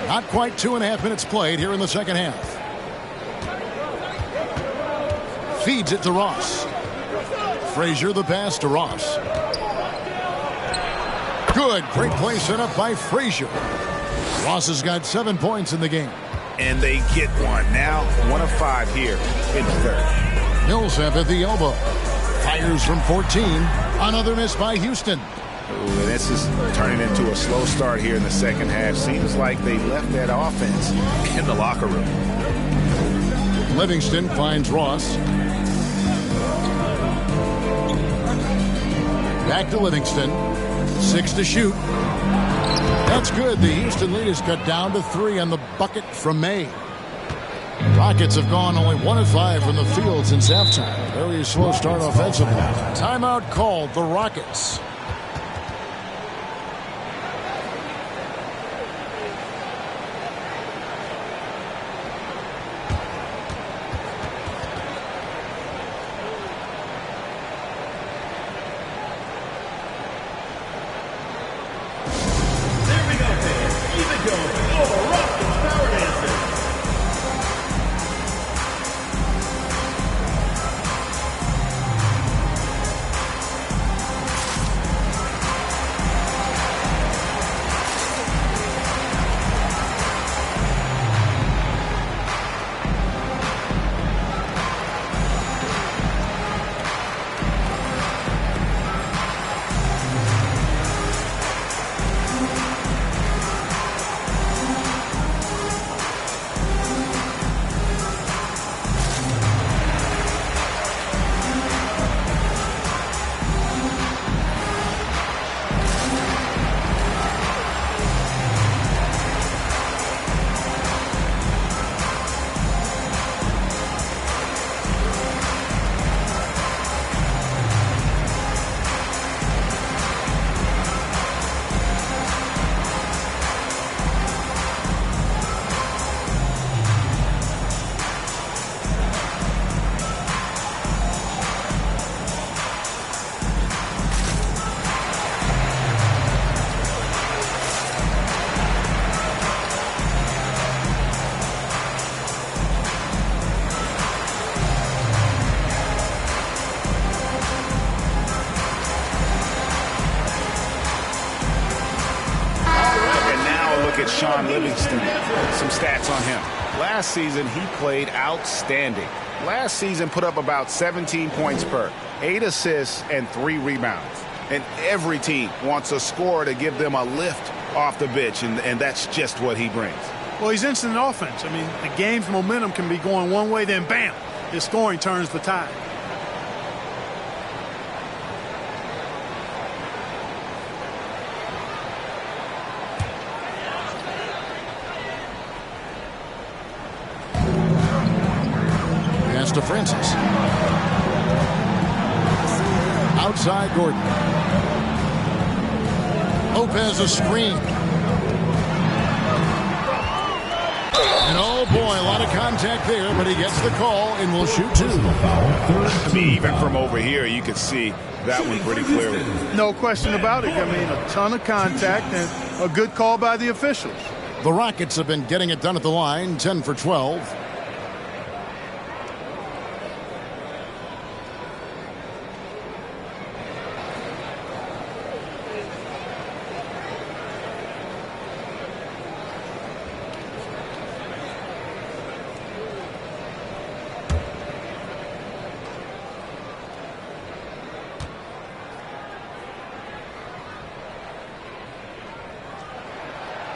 A: Not quite 2.5 minutes played here in the second half. Feeds it to Ross. Frazier the pass to Ross. Good. Great play set up by Frazier. Ross has got 7 points in the game.
F: And they get one. Now 1 of 5 here in the third.
A: Millsap at the elbow. Fires from 14. Another miss by Houston.
F: Ooh, and this is turning into a slow start here in the second half. Seems like they left that offense in the locker room.
A: Livingston finds Ross. Back to Livingston. 6 to shoot. That's good. The Houston lead is cut down to 3 on the bucket from May. Rockets have gone only 1 of 5 from the field since halftime. Very slow start offensively. Timeout called. The Rockets.
F: Livingston, some stats on him. Last season, he played outstanding. Last season put up about 17 points per, 8 assists, and 3 rebounds. And every team wants a scorer to give them a lift off the bench, and that's just what he brings.
C: Well, he's instant offense. I mean, the game's momentum can be going one way, then bam, his scoring turns the tide.
A: To Francis. Outside Gordon. Lopez a screen. And oh boy, a lot of contact there, but he gets the call and will shoot two.
F: I mean, even from over here, you could see that one pretty clearly.
C: No question about it. I mean, a ton of contact and a good call by the officials.
A: The Rockets have been getting it done at the line, 10 for 12.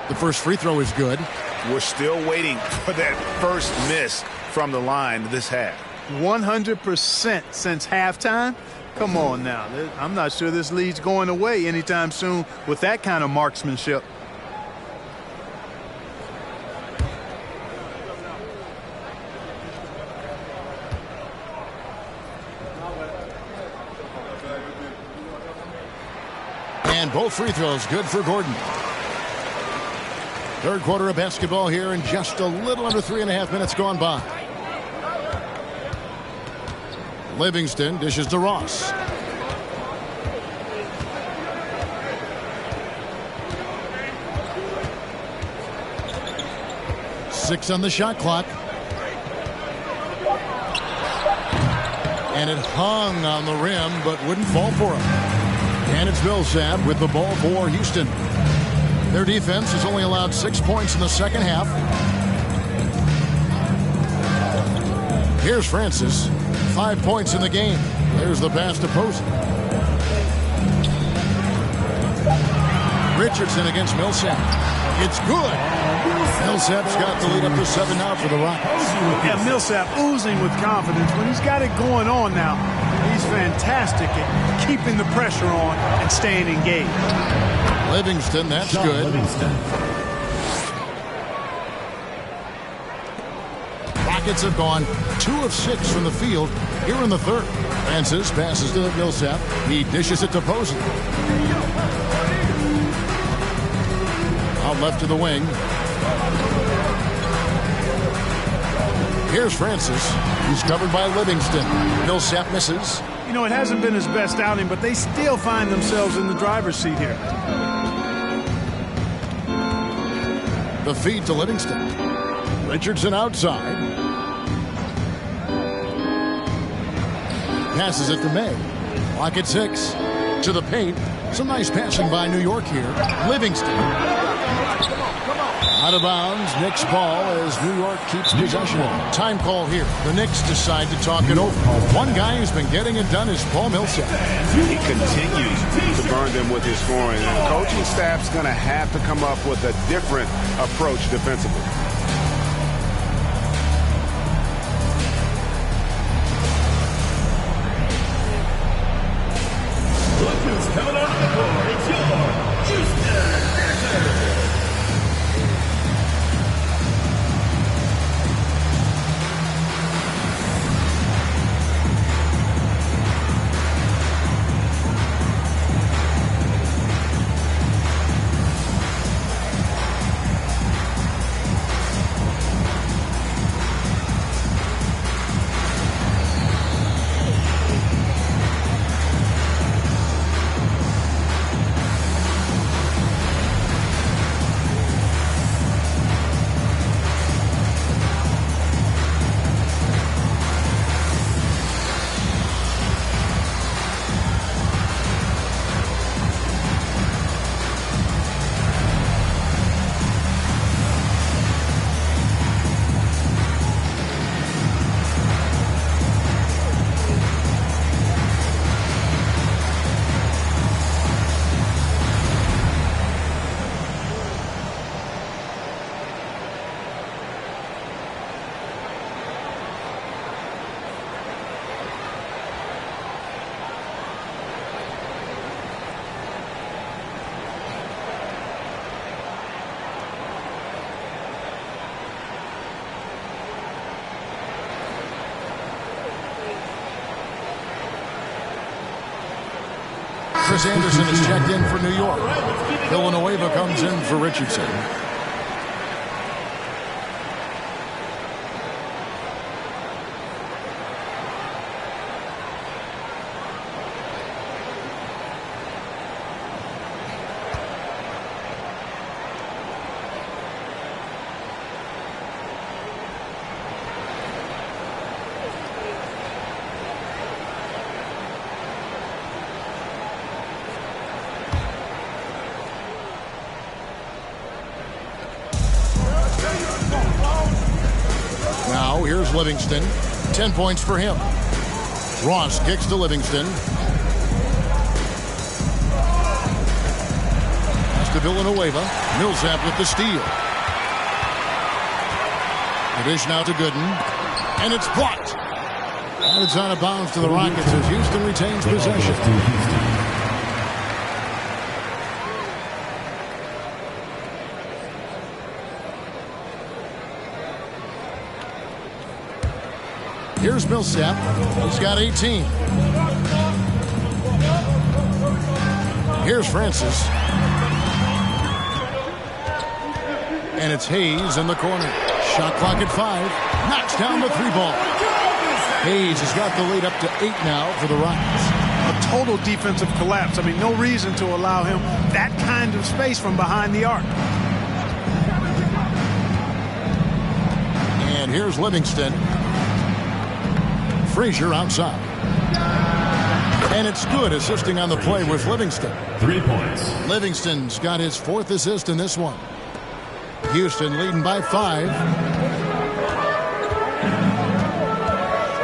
A: The first free throw is good.
F: We're still waiting for that first miss from the line this half.
C: 100% since halftime? Come on now. I'm not sure this lead's going away anytime soon with that kind of marksmanship.
A: And both free throws good for Gordon. Third quarter of basketball here, and just a little under 3.5 minutes gone by. Livingston dishes to Ross. Six on the shot clock. And it hung on the rim, but wouldn't fall for him. And it's Millsap with the ball for Houston. Their defense has only allowed 6 points in the second half. Here's Francis. 5 points in the game. There's the pass to Posey. Richardson against Millsap. It's good. Millsap's got the lead up to 7 now for the Rockets.
C: Yeah, Millsap oozing with confidence. When he's got it going on now, he's fantastic at keeping the pressure on and staying engaged.
A: Livingston, that's good. Rockets have gone 2 of 6 from the field here in the third. Francis passes to Millsap. He dishes it to Posey. Out left to the wing. Here's Francis. He's covered by Livingston. Millsap misses.
C: You know, it hasn't been his best outing, but they still find themselves in the driver's seat here.
A: The feed to Livingston. Richardson outside. Passes it to May. Clock at 6. To the paint. Some nice passing by New York here. Livingston. Out of bounds. Knicks ball as New York keeps possession. Time call here. The Knicks decide to talk it over. One guy who's been getting it done is Paul Millsap.
B: He continues to burn them with his scoring. And the coaching staff's going to have to come up with a different approach defensively.
E: Look who's coming onto the board. It's your Houston.
A: Chris Anderson is checked in for New York. Villanueva comes in for Richardson. Now here's Livingston. 10 points for him. Ross kicks to Livingston. Pass to Villanueva. Millsap with the steal. The dish now to Gooden. And it's blocked. And it's out of bounds to the Rockets as Houston retains possession. Here's Millsap. He's got 18. Here's Francis. And it's Hayes in the corner. Shot clock at 5. Knocks down the 3-ball. Hayes has got the lead up to 8 now for the Rockets.
C: A total defensive collapse. I mean, no reason to allow him that kind of space from behind the arc.
A: And here's Livingston. Frazier outside. And it's good, assisting on the play with Livingston.
E: 3 points.
A: Livingston's got his 4th assist in this one. Houston leading by 5.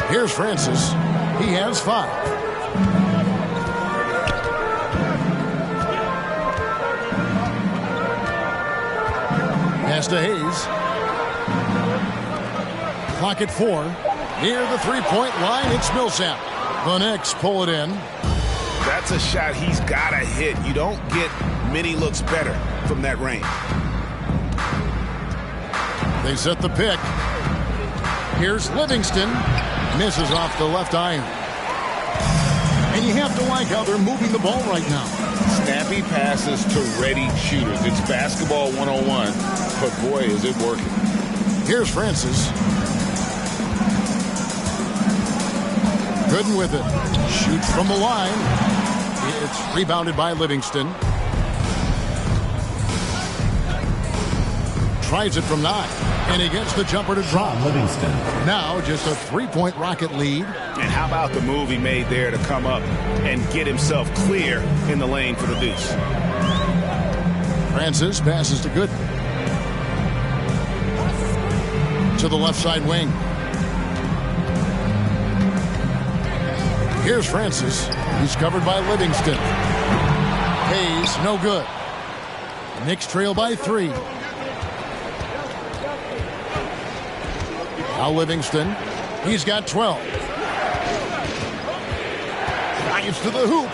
A: Here's Francis. He has 5. Pass to Hayes. Clock at 4. Near the 3-point line, it's Millsap. The Knicks pull it in.
F: That's a shot he's got to hit. You don't get many looks better from that range.
A: They set the pick. Here's Livingston. Misses off the left iron. And you have to like how they're moving the ball right now.
B: Snappy passes to ready shooters. It's basketball 101, but boy, is it working.
A: Here's Francis. Gooden with it. Shoots from the line. It's rebounded by Livingston. Tries it from 9. And he gets the jumper to drop.
E: Livingston.
A: Now just a 3-point Rocket lead.
F: And how about the move he made there to come up and get himself clear in the lane for the deuce.
A: Francis passes to Gooden. To the left side wing. Here's Francis. He's covered by Livingston. Hayes, no good. Knicks trail by 3. Now Livingston. He's got 12. Drives to the hoop.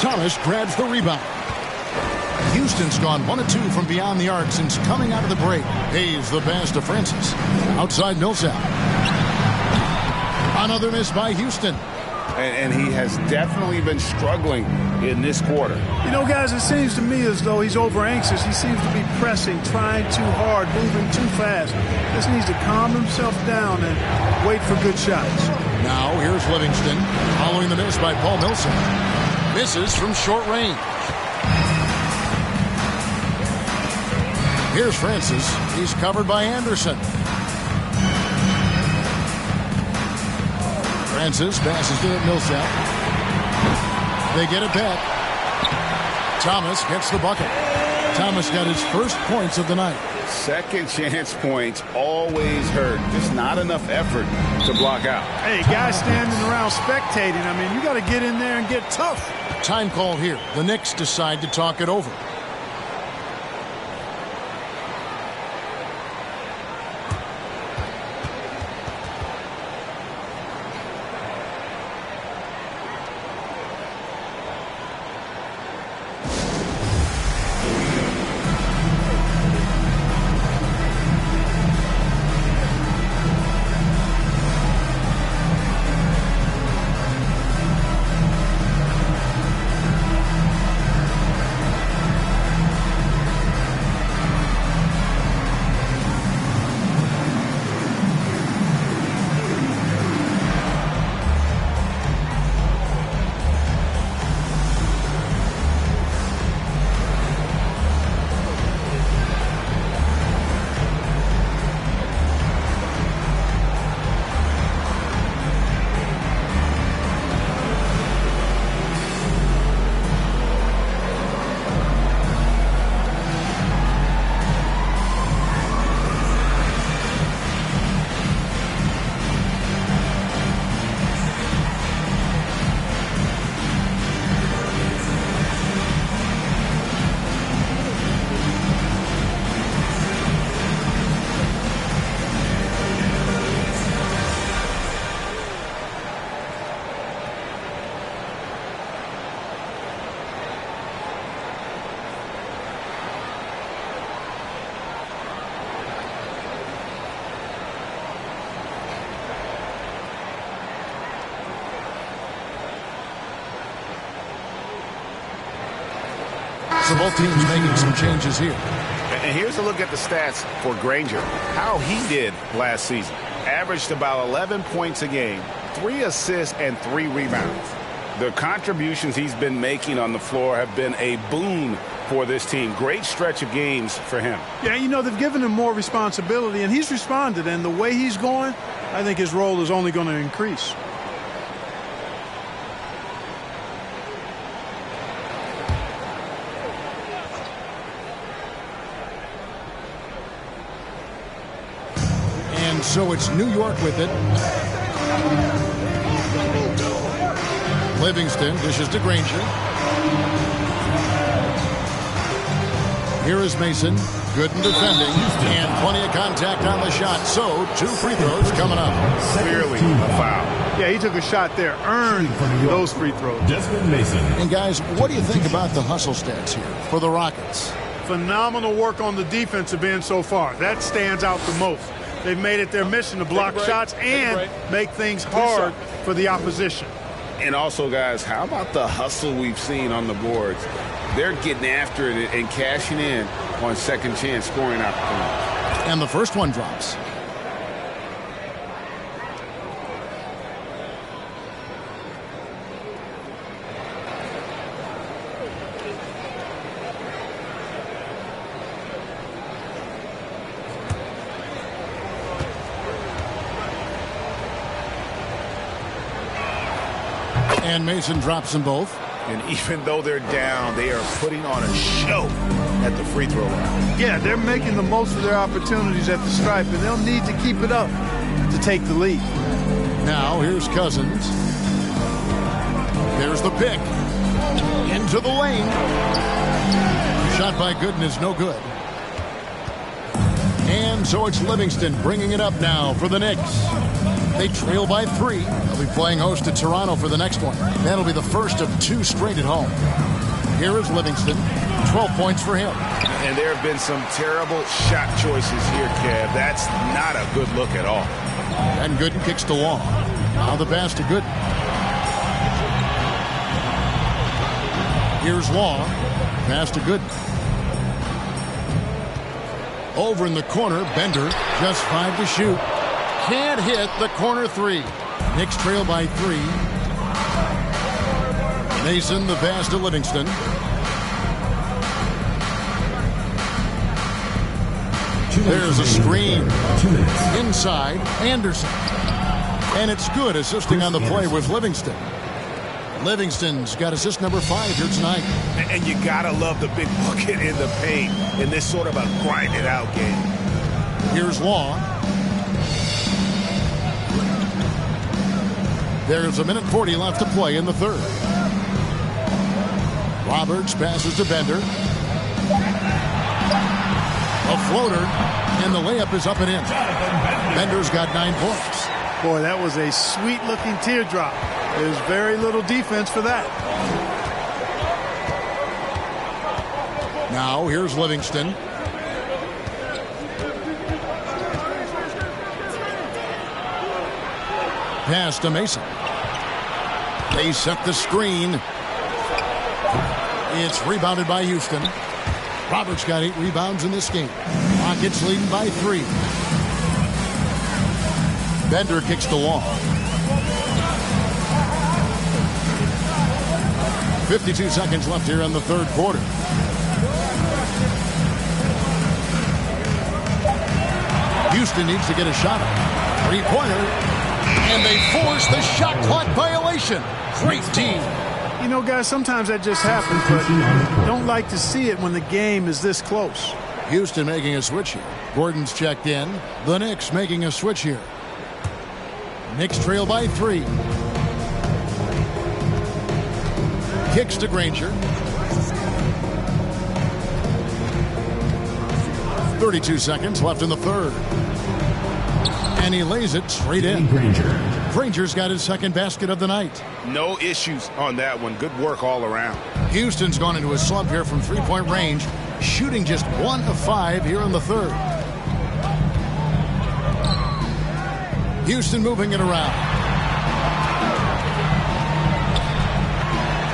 A: Thomas grabs the rebound. Houston's gone 1 of 2 from beyond the arc since coming out of the break. Hayes the pass to Francis. Outside Millsap. Another miss by Houston.
B: And he has definitely been struggling in this quarter.
C: You know, guys, it seems to me as though he's over anxious. He seems to be pressing, trying too hard, moving too fast. Just needs to calm himself down and wait for good shots.
A: Now here's Livingston following the miss by Paul Millsap. Misses from short range. Here's Francis. He's covered by Anderson. Francis passes to Millsap. They get it back. Thomas gets the bucket. Thomas got his first points of the night.
B: Second chance points always hurt. Just not enough effort to block out.
C: Hey, guys standing around spectating. I mean, you got to get in there and get tough.
A: Time call here. The Knicks decide to talk it over. So both teams making some changes here.
F: And here's a look at the stats for Granger. How he did last season. Averaged about 11 points a game, 3 assists, and 3 rebounds. The contributions he's been making on the floor have been a boon for this team. Great stretch of games for him.
C: Yeah, you know, they've given him more responsibility, and he's responded. And the way he's going, I think his role is only going to increase.
A: And so it's New York with it. Livingston dishes to Granger. Here is Mason. Good in defending. And plenty of contact on the shot. So 2 free throws coming up.
F: Clearly a foul.
C: Yeah, he took a shot there. Earned those free throws.
E: Desmond Mason.
A: And guys, what do you think about the hustle stats here for the Rockets?
C: Phenomenal work on the defensive end so far. That stands out the most. They've made it their mission to block shots and make things hard for the opposition.
B: And also, guys, how about the hustle we've seen on the boards? They're getting after it and cashing in on second chance scoring opportunities.
A: And the first one drops. And Mason drops them both.
F: And even though they're down, they are putting on a show at the free throw line.
C: Yeah, they're making the most of their opportunities at the stripe, and they'll need to keep it up to take the lead.
A: Now, here's Cousins. There's the pick. Into the lane. Shot by Gooden is no good. And so it's Livingston bringing it up now for the Knicks. They trail by 3. They'll be playing host to Toronto for the next one. That'll be the first of 2 straight at home. Here is Livingston. 12 points for him.
F: And there have been some terrible shot choices here, Kev. That's not a good look at all.
A: And Gooden kicks to Long. Now the pass to Gooden. Here's Long. Pass to Gooden. Over in the corner, Bender. Just 5 to shoot. Can't hit the corner 3. Knicks trail by 3. Mason, the pass to Livingston. There's a screen. Inside, Anderson. And it's good, assisting on the play with Livingston. Livingston's got assist number 5 here tonight.
F: And you gotta love the big bucket in the paint in this sort of a grinded out game.
A: Here's Long. There's 1:40 left to play in the third. Roberts passes to Bender. A floater, and the layup is up and in. Bender's got 9 points.
C: Boy, that was a sweet-looking teardrop. There's very little defense for that.
A: Now, here's Livingston. Pass to Mason. They set the screen. It's rebounded by Houston. Roberts got 8 rebounds in this game. Rockets leading by 3. Bender kicks to Long. 52 seconds left here in the third quarter. Houston needs to get a shot up. 3-pointer. And they force the shot clock violation. Great team.
C: You know, guys, sometimes that just happens, but don't like to see it when the game is this close.
A: Houston making a switch here. Gordon's checked in. The Knicks making a switch here. Knicks trail by 3. Kicks to Granger. 32 seconds left in the third. And he lays it straight in. Granger's got his second basket of the night.
F: No issues on that one. Good work all around.
A: Houston's gone into a slump here from 3-point range, shooting just 1 of 5 here in the third. Houston moving it around.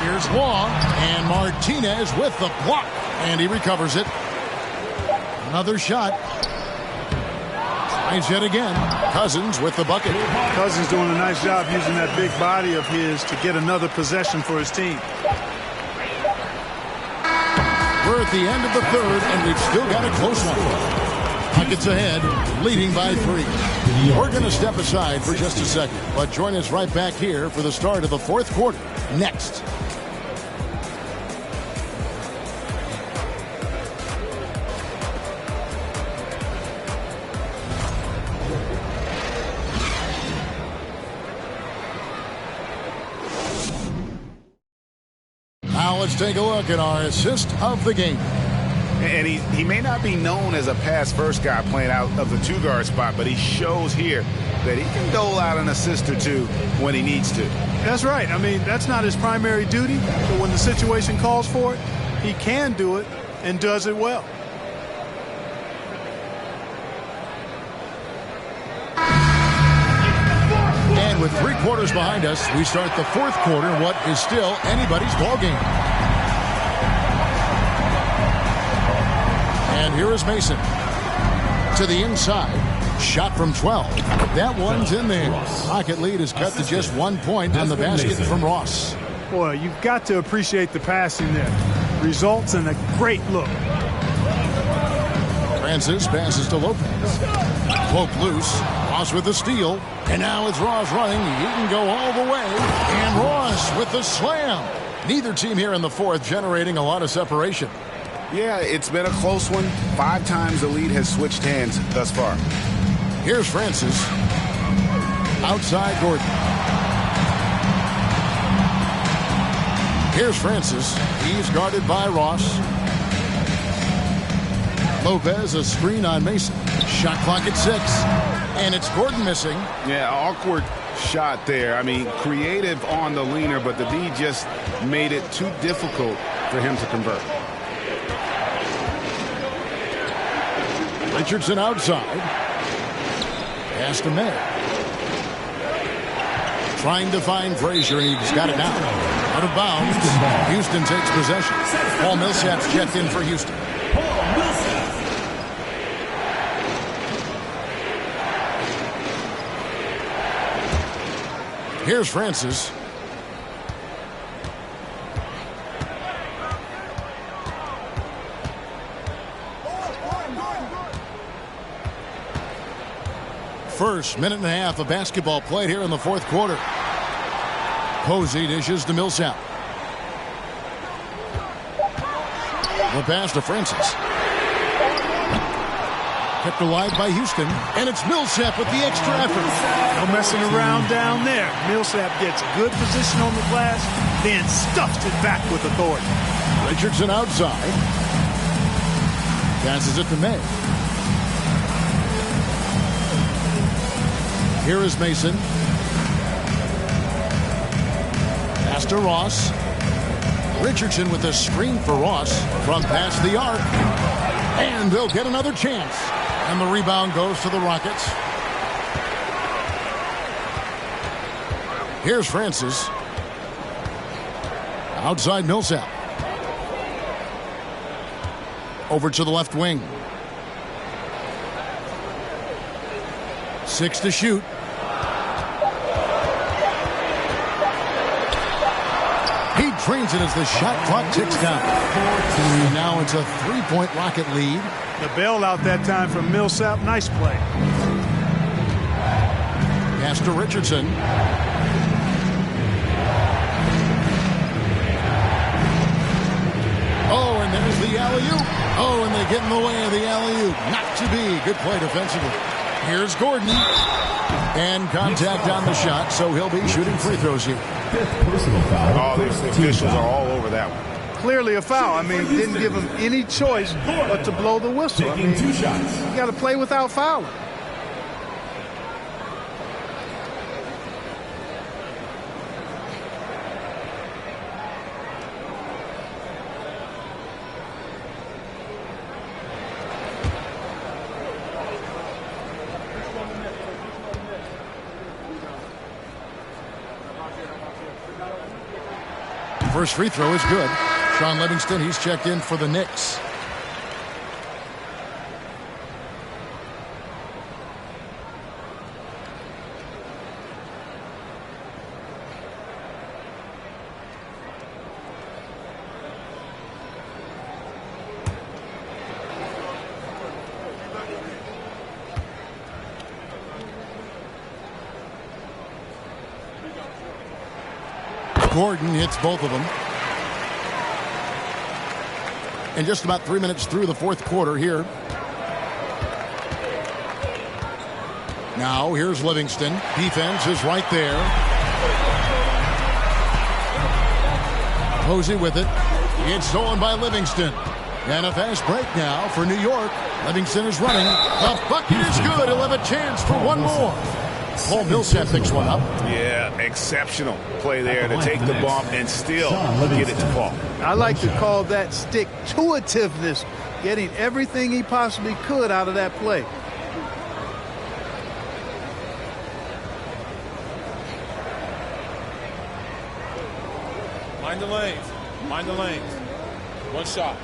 A: Here's Long, and Martinez with the block. And he recovers it. Another shot. Tries yet again. Cousins with the bucket.
C: Cousins doing a nice job using that big body of his to get another possession for his team.
A: We're at the end of the third, and we've still got a close one. Nuggets ahead, leading by 3. We're going to step aside for just a second, but join us right back here for the start of the fourth quarter next. Now let's take a look at our assist of the game.
F: And he may not be known as a pass-first guy playing out of the 2-guard spot, but he shows here that he can dole out an assist or two when he needs to.
C: That's right. I mean, that's not his primary duty, but when the situation calls for it, he can do it and does it well.
A: And with 3 quarters behind us, we start the fourth quarter in what is still anybody's ballgame. And here is Mason. To the inside. Shot from 12. That one's in there. Rocket lead is cut to just 1 point on the basket from Ross.
C: Boy, you've got to appreciate the passing there. Results in a great look.
A: Francis passes to Lopez. Poke loose. Ross with the steal. And now it's Ross running. He can go all the way. And Ross with the slam. Neither team here in the fourth generating a lot of separation.
F: Yeah, it's been a close one. 5 times the lead has switched hands thus far.
A: Here's Francis. Outside Gordon. Here's Francis. He's guarded by Ross. Lopez, a screen on Mason. Shot clock at 6. And it's Gordon missing.
F: Yeah, awkward shot there. I mean, creative on the leaner, but the D just made it too difficult for him to convert.
A: Richardson outside. Pass to May. Trying to find Frazier, and he's got it now. Out of bounds. Houston takes possession. Paul Millsap's checked in for Houston. Here's Francis. First minute and a half of basketball played here in the fourth quarter. Posey dishes to Millsap. The pass to Francis. Kept alive by Houston, and it's Millsap with the extra effort.
C: No messing around down there. Millsap gets good position on the glass, then stuffs it back with authority.
A: Richardson outside. Passes it to May. Here is Mason. Pass to Ross. Richardson with a screen for Ross from past the arc. And they'll get another chance. And the rebound goes to the Rockets. Here's Francis. Outside Millsap. Over to the left wing. 6 to shoot. He trains it as the shot clock ticks down. And now it's a 3-point Rocket lead.
C: The bailout that time from Millsap. Nice play.
A: Pass to Richardson. Oh, and there's the alley-oop. Oh, and they get in the way of the alley-oop. Not to be. Good play defensively. Here's Gordon. And contact on the shot, so he'll be shooting free throws here.
E: Personal foul.
F: Oh, the officials are all over that one.
C: Clearly a foul. I mean, didn't give him any choice but to blow the whistle. I mean,
E: Taking 2 shots.
C: you got to play without fouling.
A: First free throw is good. Sean Livingston, he's checked in for the Knicks. Gordon hits both of them. And just about 3 minutes through the fourth quarter here. Now here's Livingston. Defense is right there. Posey with it. It's stolen by Livingston. And a fast break now for New York. Livingston is running. The bucket is good. He'll have a chance for one more. Paul Millsap picks one up.
F: Yeah, exceptional play there to take the bump and still get it to fall.
C: I like to call that stick-to-itiveness, getting everything he possibly could out of that play.
K: Mind the lanes. Mind the lanes. One shot.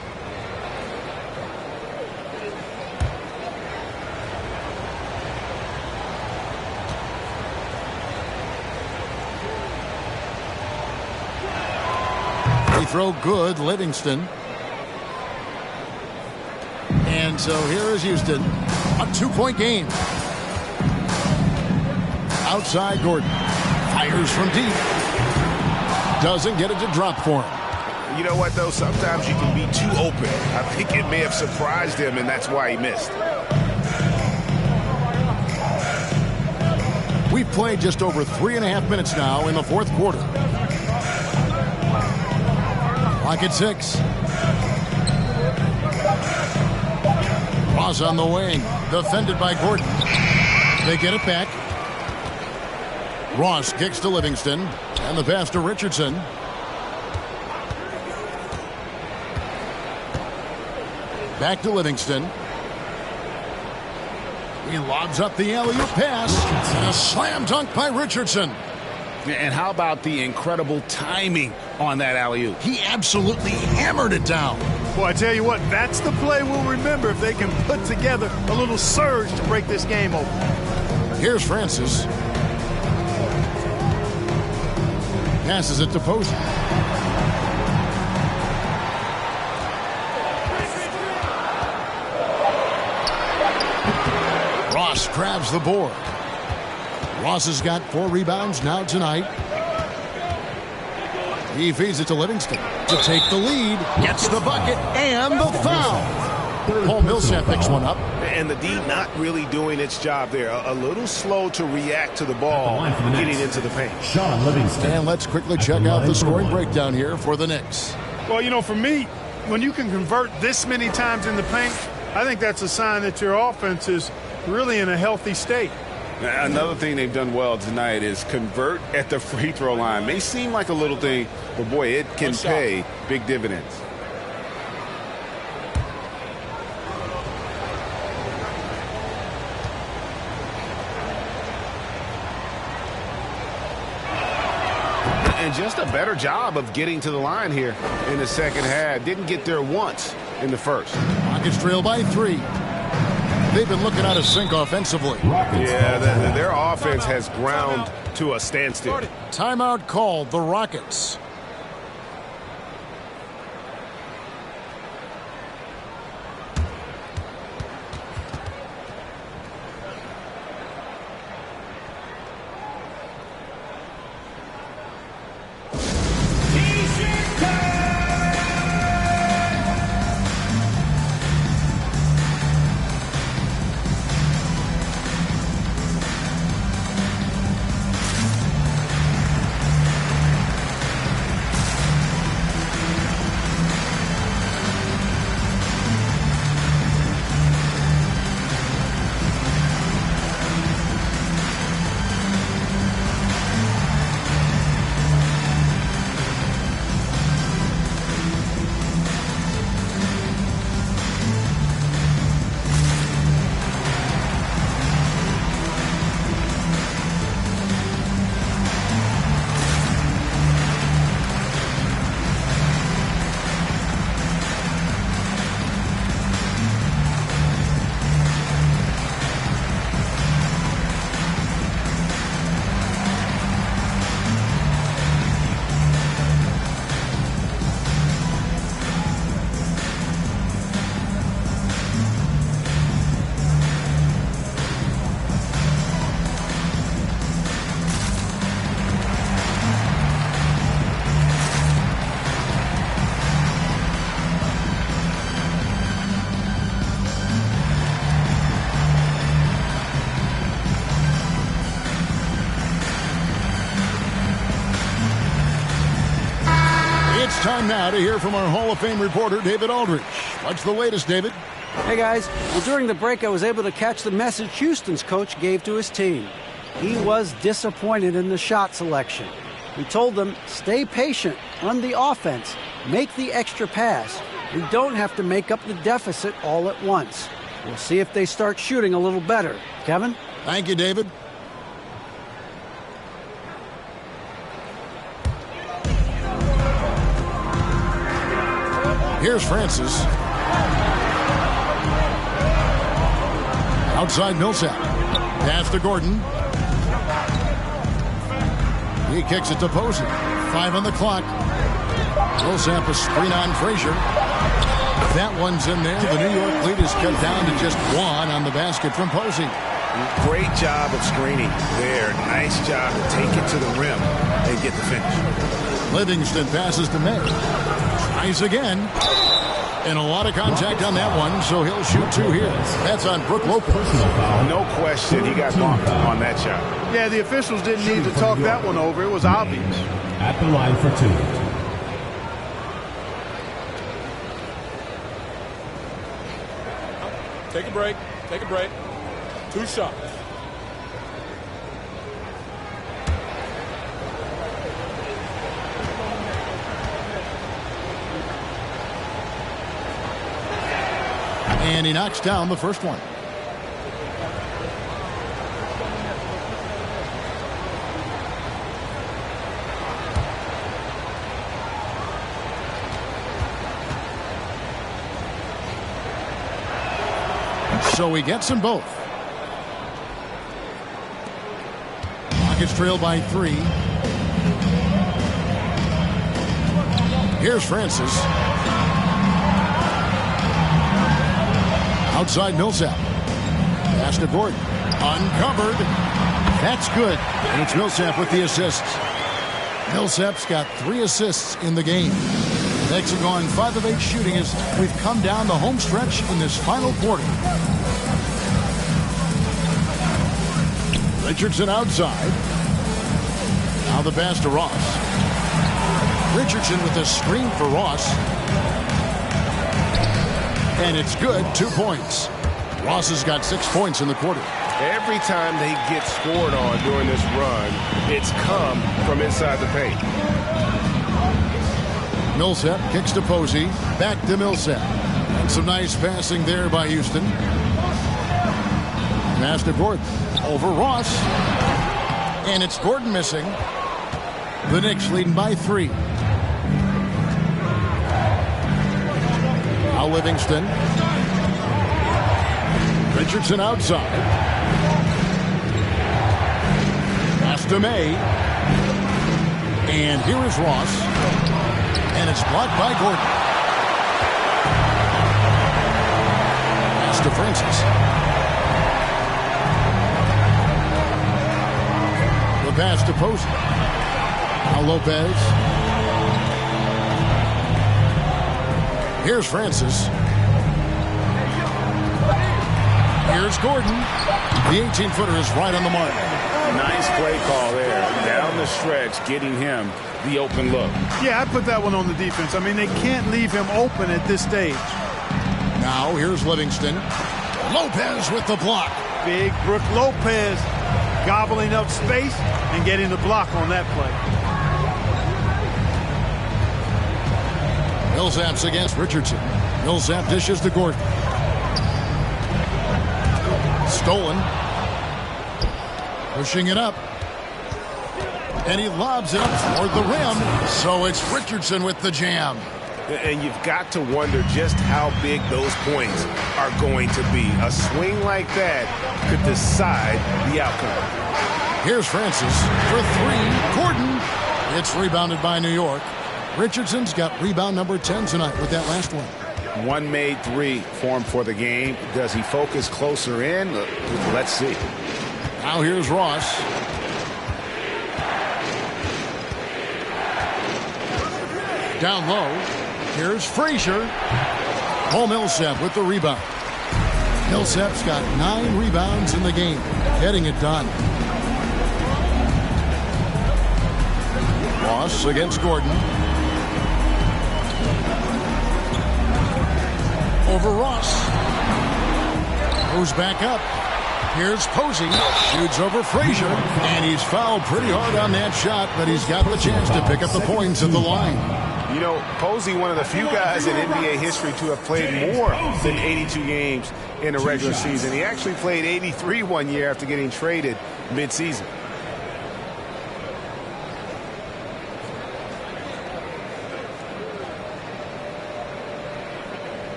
A: Throw good, Livingston. And so here is Houston. A 2-point game. Outside Gordon. Fires from deep. Doesn't get it to drop for him.
F: You know what, though? Sometimes you can be too open. I think it may have surprised him, and that's why he missed.
A: We've played just over 3.5 minutes now in the fourth quarter. Clock at 6. Ross on the wing. Defended by Gordon. They get it back. Ross kicks to Livingston. And the pass to Richardson. Back to Livingston. He lobs up the alley-oop pass. And a slam dunk by Richardson.
F: And how about the incredible timing on that alley-oop?
A: He absolutely hammered it down.
C: Well, I tell you what, that's the play we'll remember if they can put together a little surge to break this game open.
A: Here's Francis. Passes it to Posey. Ross grabs the board. Ross has got 4 rebounds now tonight. He feeds it to Livingston to take the lead. Gets the bucket and the foul. Paul Millsap picks one up.
F: And the D not really doing its job there. A little slow to react to the ball getting into the paint.
E: Sean Livingston.
A: And let's quickly check out the scoring breakdown here for the Knicks.
C: Well, you know, for me, when you can convert this many times in the paint, I think that's a sign that your offense is really in a healthy state.
B: Another thing they've done well tonight is convert at the free throw line. May seem like a little thing, but boy, it can pay big dividends. And just a better job of getting to the line here in the second half. Didn't get there once in the first.
A: Rockets trail by 3. They've been looking out of sync offensively.
B: Yeah, their offense has ground to a standstill.
A: Timeout called, the Rockets. time now to hear from our Hall of Fame reporter, David Aldridge. What's the latest, David?
L: Hey, guys. Well, during the break, I was able to catch the message Houston's coach gave to his team. He was disappointed in the shot selection. He told them, stay patient, run the offense, make the extra pass. We don't have to make up the deficit all at once. We'll see if they start shooting a little better. Kevin?
A: Thank you, David. Here's Francis. Outside Millsap. Pass to Gordon. He kicks it to Posey. 5 on the clock. Millsap a screen on Frazier. That one's in there. The New York lead is cut down to just 1 on the basket from Posey.
D: Great job of screening there. Nice job to take it to the rim and get the finish.
A: Livingston passes to May. Tries again. And a lot of contact on that one, so he'll shoot 2 here. That's on Brook Lopez.
F: No question, he got bumped on that shot.
C: Yeah, the officials didn't need to talk that one over. It was obvious.
E: At the line for 2.
K: Take a break. Take a break. 2 shots.
A: And he knocks down the first one. So he gets them both. Rockets trail by 3. Here's Francis. Outside Millsap. Pass to Gordon. Uncovered. That's good. And it's Millsap with the assists. Millsap's got 3 assists in the game. Knicks have gone 5 of 8 shooting as we've come down the home stretch in this final quarter. Richardson outside. Now the pass to Ross. Richardson with a screen for Ross. And it's good. 2 points. Ross has got 6 points in the quarter.
B: Every time they get scored on during this run, it's come from inside the paint.
A: Millsap kicks to Posey. Back to Millsap. And some nice passing there by Houston. Pass to Gordon. Over Ross. And it's Gordon missing. The Knicks leading by 3. Now Livingston. Richardson outside. Pass to May. And here is Ross. And it's blocked by Gordon. Pass to Francis. The pass to Posey. Now Lopez. Here's Francis. Here's Gordon. The 18-footer is right on the mark.
F: Nice play call there. Down the stretch, getting him the open look.
C: Yeah, I put that one on the defense. I mean, they can't leave him open at this stage.
A: Now here's Livingston. Lopez with the block.
C: Big Brook Lopez gobbling up space and getting the block on that play.
A: Millsap's against Richardson. Millsap dishes to Gordon. Stolen. Pushing it up. And he lobs it up toward the rim. So it's Richardson with the jam.
D: And you've got to wonder just how big those points are going to be. A swing like that could decide the outcome.
A: Here's Francis for 3. Gordon. It's rebounded by New York. Richardson's got rebound number 10 tonight with that last one.
F: One made 3 for him for the game. Does he focus closer in? Let's see.
A: Now here's Ross. Down low. Here's Frazier. Paul Millsap with the rebound. Millsap's got 9 rebounds in the game. Getting it done. Ross against Gordon. over Ross. Goes back up. Here's Posey. Shoots over Frazier. And he's fouled pretty hard on that shot, but he's got the chance to pick up the points at the line.
D: You know, Posey, one of the few guys in NBA history to have played more than 82 games in a regular season. He actually played 83 one year after getting traded midseason.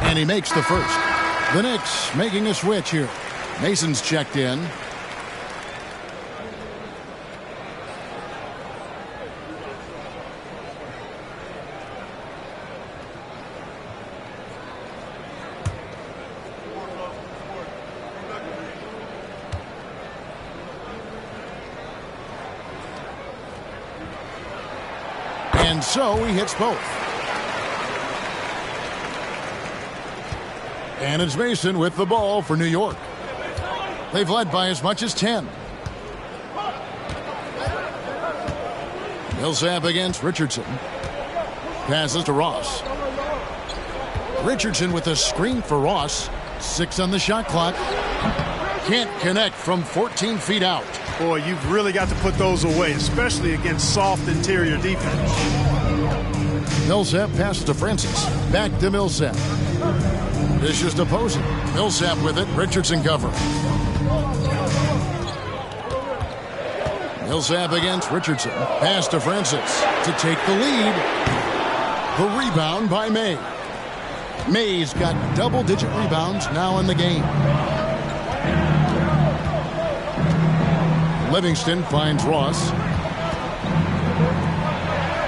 A: And he makes the first. The Knicks making a switch here. Mason's checked in. And so he hits both. And it's Mason with the ball for New York. They've led by as much as 10. Millsap against Richardson. Passes to Ross. Richardson with a screen for Ross. 6 on the shot clock. Can't connect from 14 feet out.
C: Boy, you've really got to put those away, especially against soft interior defense.
A: Millsap passes to Francis. Back to Millsap. Dishes to Posey. Millsap with it. Richardson covering. Millsap against Richardson. Pass to Francis to take the lead. The rebound by May. May's got double-digit rebounds now in the game. Livingston finds Ross.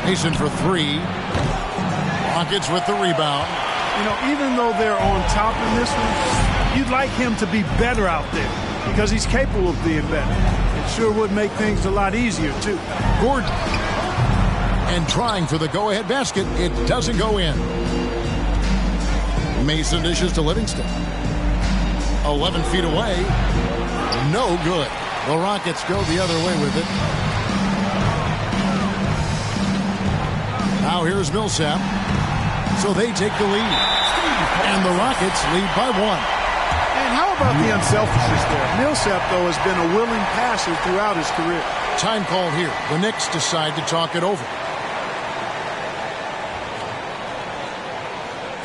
A: Mason for 3. Rockets with the rebound.
C: You know, even though they're on top in this one, you'd like him to be better out there because he's capable of being better. It sure would make things a lot easier, too.
A: Gordon. And trying for the go-ahead basket. It doesn't go in. Mason dishes to Livingston. 11 feet away. No good. The Rockets go the other way with it. Now here's Millsap. So they take the lead. And the Rockets lead by 1.
C: And how about the unselfishness there? Millsap, though, has been a willing passer throughout his career.
A: Time called here. The Knicks decide to talk it over.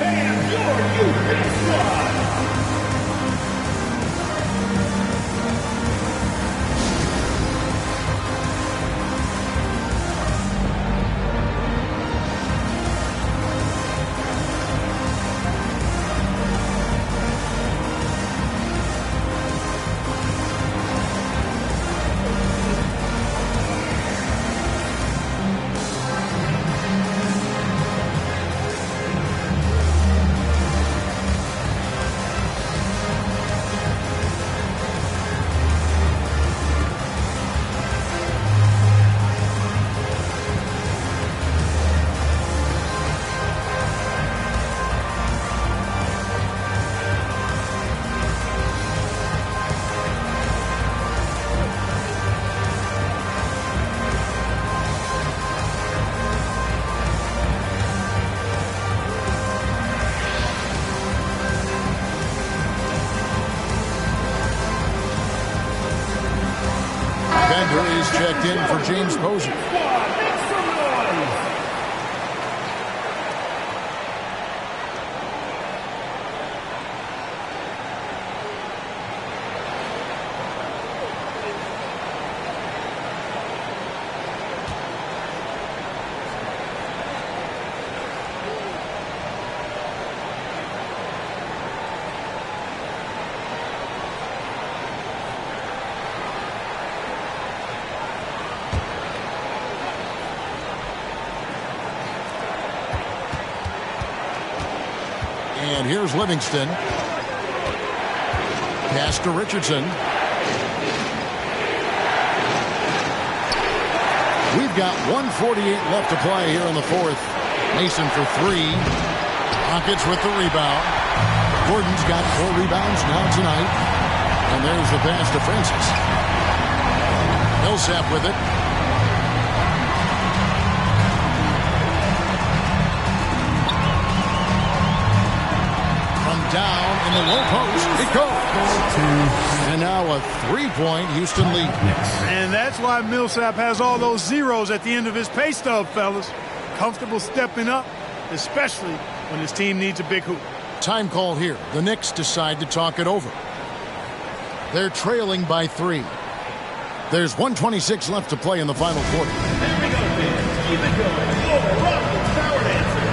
E: And your Unit Squad.
A: Bender is checked in for James Posey. And here's Livingston. Pass to Richardson. We've got 1:48 left to play here in the fourth. Mason for 3. Rockets with the rebound. Gordon's got 4 rebounds now tonight. And there's the pass to Francis. Millsap with it. From down in the low post, it goes. And now a 3-point Houston lead.
C: And that's why Millsap has all those zeros at the end of his pay stub, fellas. Comfortable stepping up, especially when his team needs a big hoop.
A: Time call here. The Knicks decide to talk it over. They're trailing by 3. There's 1:26 left to play in the final quarter.
E: There we go, fans. Keep it going. Over Rockland's Power Dancers.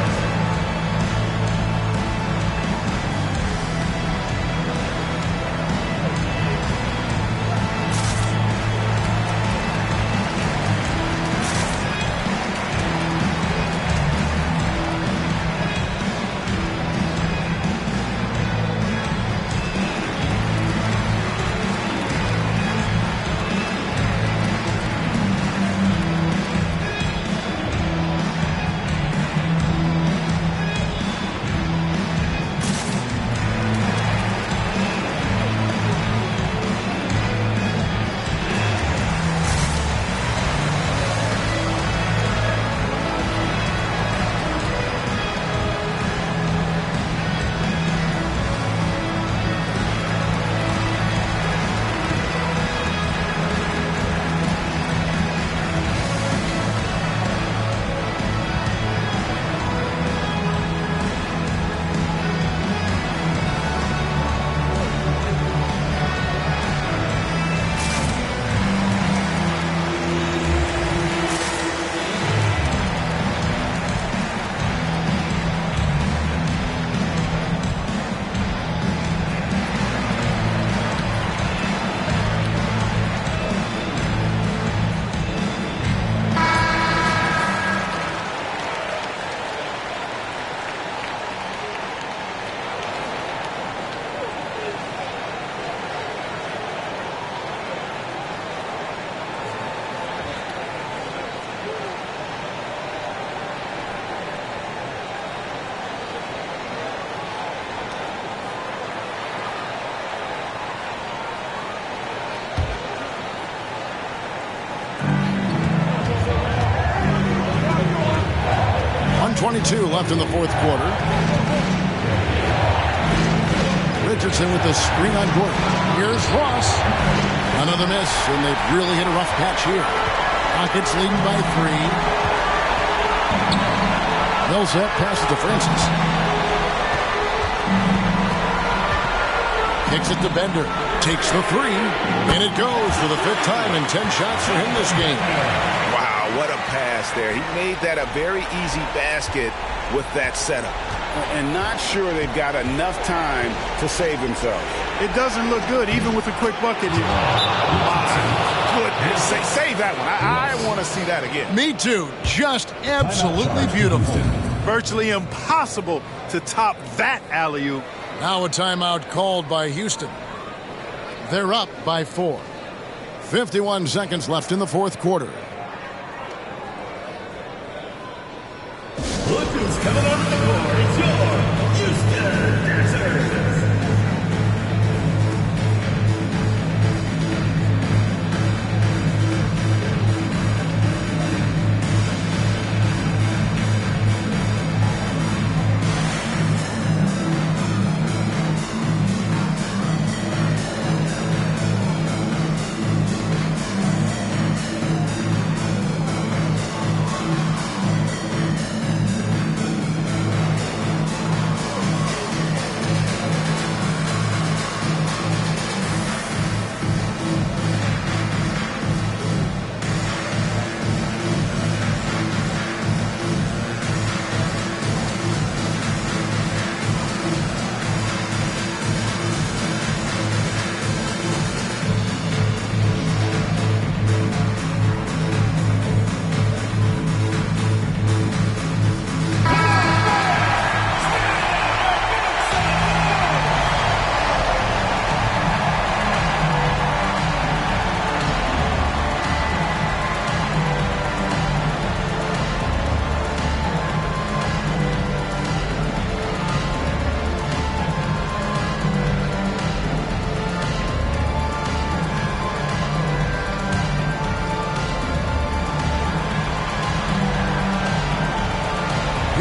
A: .22 left in the fourth quarter. Richardson with the screen on Gordon. Here's Ross. Another miss, and they've really hit a rough patch here. Rockets leading by 3. Millsap passes to Francis. Kicks it to Bender. Takes the 3. And it goes for the 5th time and 10 shots for him this game.
F: Wow, what a pass there. He made that a very easy basket with that setup. And not sure they've got enough time to save himself.
C: It doesn't look good, even with a quick bucket here.
F: Goodness, save that one. I want to see that again.
A: Me too. Just absolutely beautiful.
C: Virtually impossible to top that alley-oop.
A: Now a timeout called by Houston. They're up by 4. 51 seconds left in the fourth quarter.
E: Look who's coming onto the court. It's your Houston Dancers.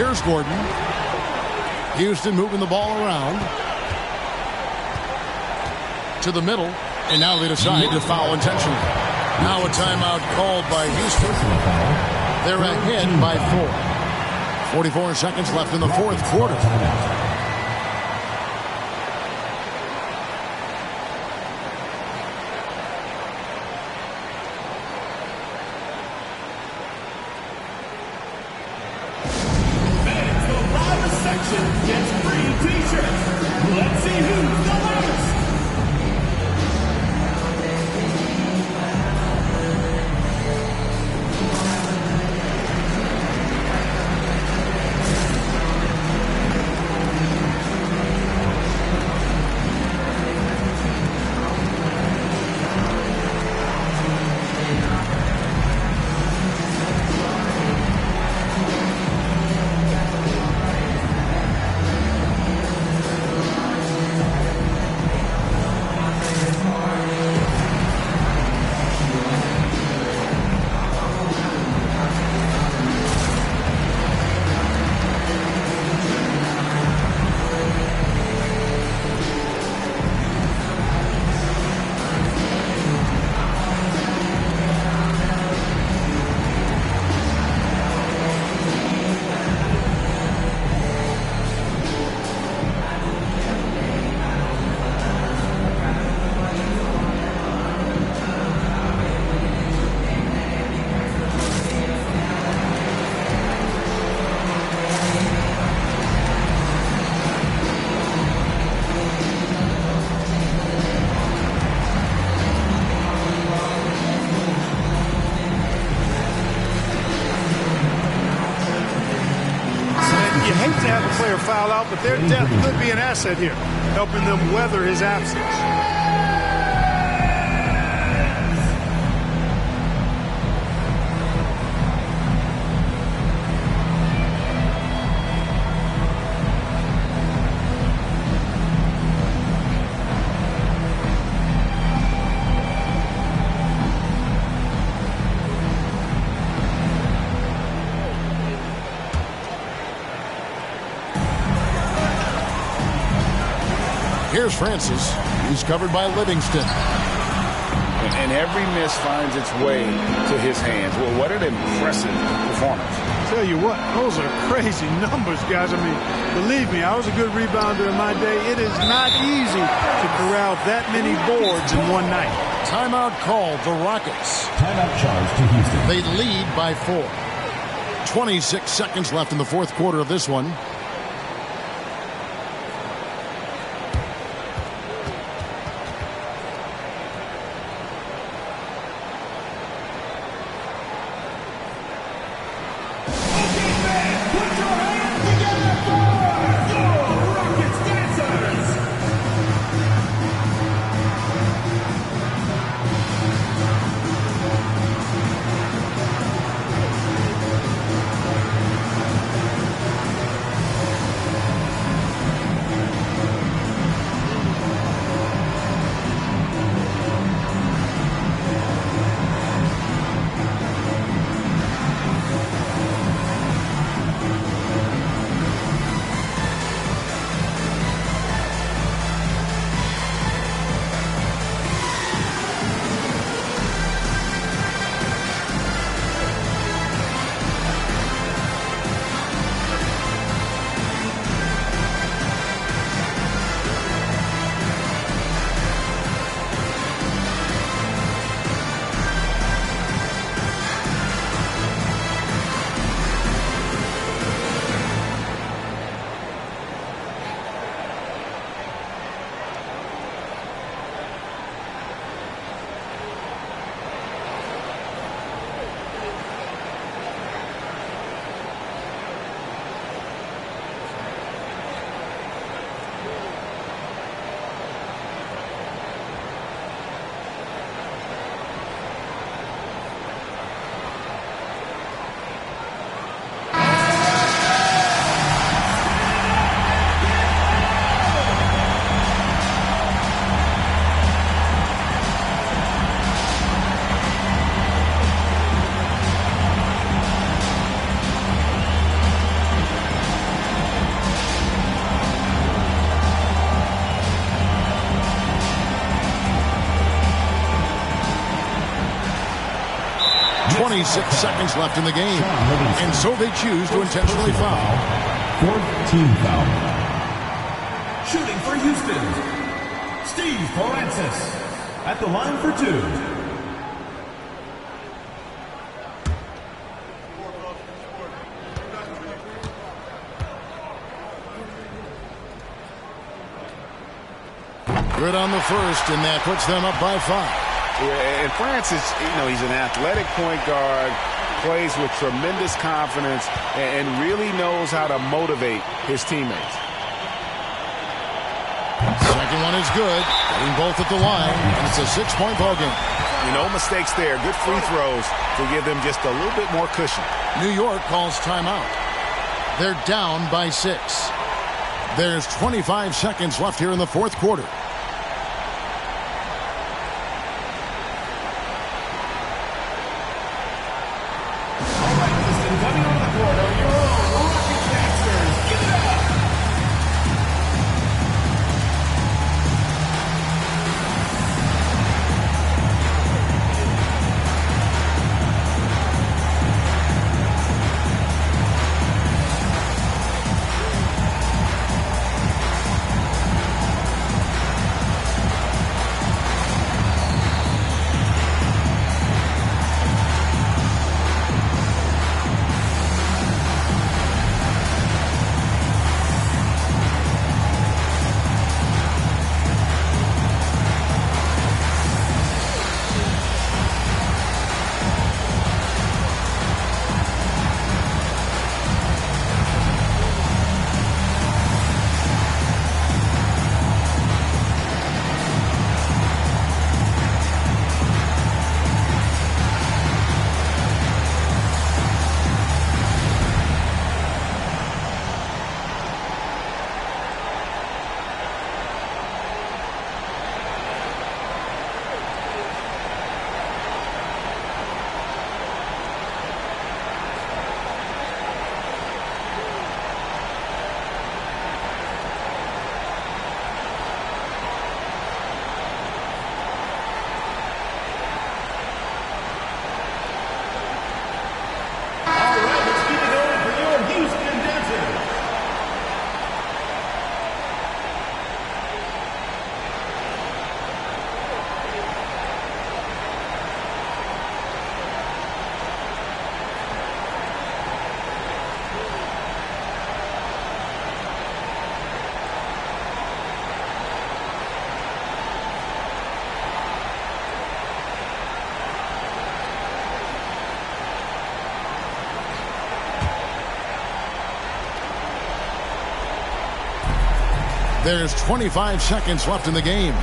A: Here's Gordon. Houston moving the ball around to the middle, and now they decide to foul intentionally. Now a timeout called by Houston. They're ahead by 4. 44 seconds left in the fourth quarter.
C: Foul out, but their depth could be an asset here, helping them weather his absence.
A: Here's Francis. He's covered by Livingston.
F: And every miss finds its way to his hands. Well, what an impressive performance.
C: Tell you what, those are crazy numbers, guys. I mean, believe me, I was a good rebounder in my day. It is not easy to corral that many boards in one night.
A: Timeout called. The Rockets.
E: Timeout charge to Houston.
A: They lead by 4. 26 seconds left in the fourth quarter of this one. 26 seconds left in the game. And so they choose to intentionally foul.
E: Fourth team foul. Shooting for Houston, Steve Francis at the line for 2.
A: Good on the first, and that puts them up by 5.
F: Yeah, and Francis, he's an athletic point guard, plays with tremendous confidence, and really knows how to motivate his teammates.
A: Second one is good. Getting both at the line, and it's a 6-point ball game.
F: No mistakes there. Good free throws to give them just a little bit more cushion.
A: New York calls timeout. They're down by 6. There's 25 seconds left here in the fourth quarter. There's 25 seconds left in the game.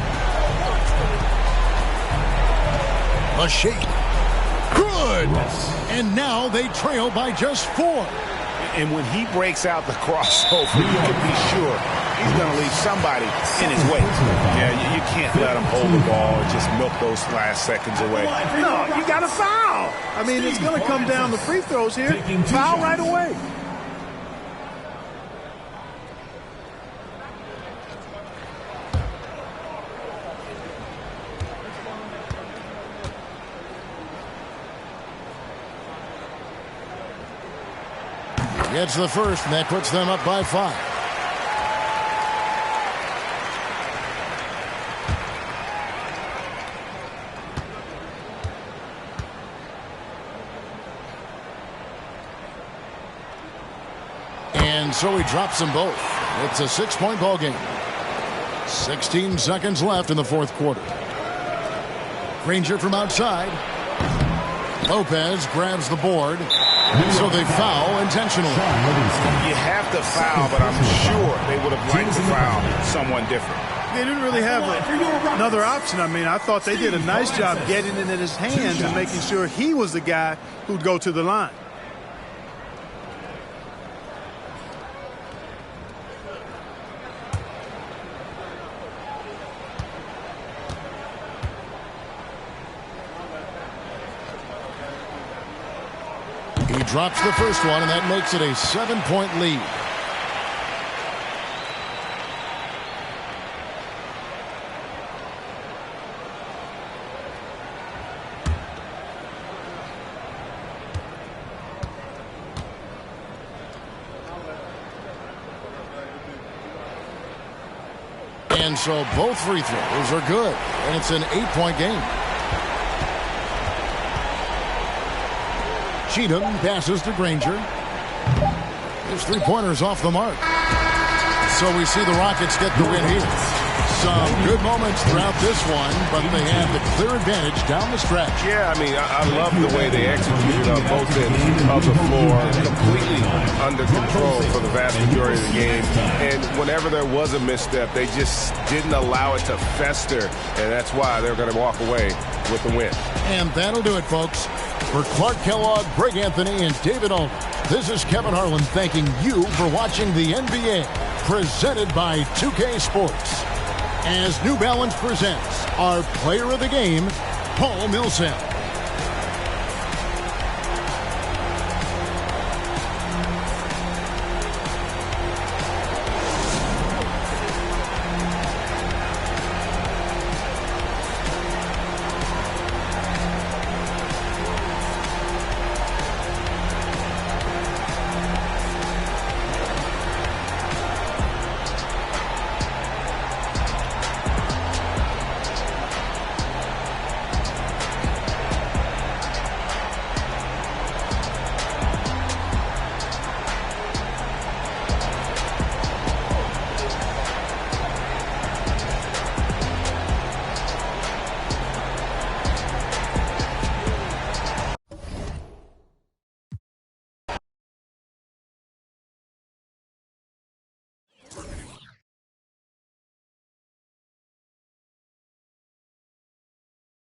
A: A shake. Good. And now they trail by just 4.
F: And when he breaks out the crossover, you can be sure he's going to leave somebody in his way. Yeah, you can't let him hold the ball and just milk those last seconds away.
C: No, you got to foul. I mean, it's going to come down to free throws here. Foul right away.
A: Gets the first, and that puts them up by 5. And so he drops them both. It's a 6-point ball game. 16 seconds left in the fourth quarter. Granger from outside. Lopez grabs the board. So they foul intentionally.
F: You have to foul, but I'm sure they would have liked to foul someone different.
C: They didn't really have another option. I mean, I thought they did a nice job getting it in his hands and making sure he was the guy who'd go to the line.
A: He drops the first one, and that makes it a 7-point lead. And so both free throws are good. And it's an 8-point game. Cheatham passes to Granger. His three-pointer's off the mark. So we see the Rockets get the win here. Some good moments throughout this one, but they have the clear advantage down the stretch.
D: Yeah, I mean, I love the way they executed on both ends of the floor, completely under control for the vast majority of the game. And whenever there was a misstep, they just didn't allow it to fester, and that's why they're going to walk away with the win.
A: And that'll do it, folks. For Clark Kellogg, Greg Anthony, and David Alden, this is Kevin Harlan thanking you for watching the NBA, presented by 2K Sports. As New Balance presents our player of the game, Paul Millsap.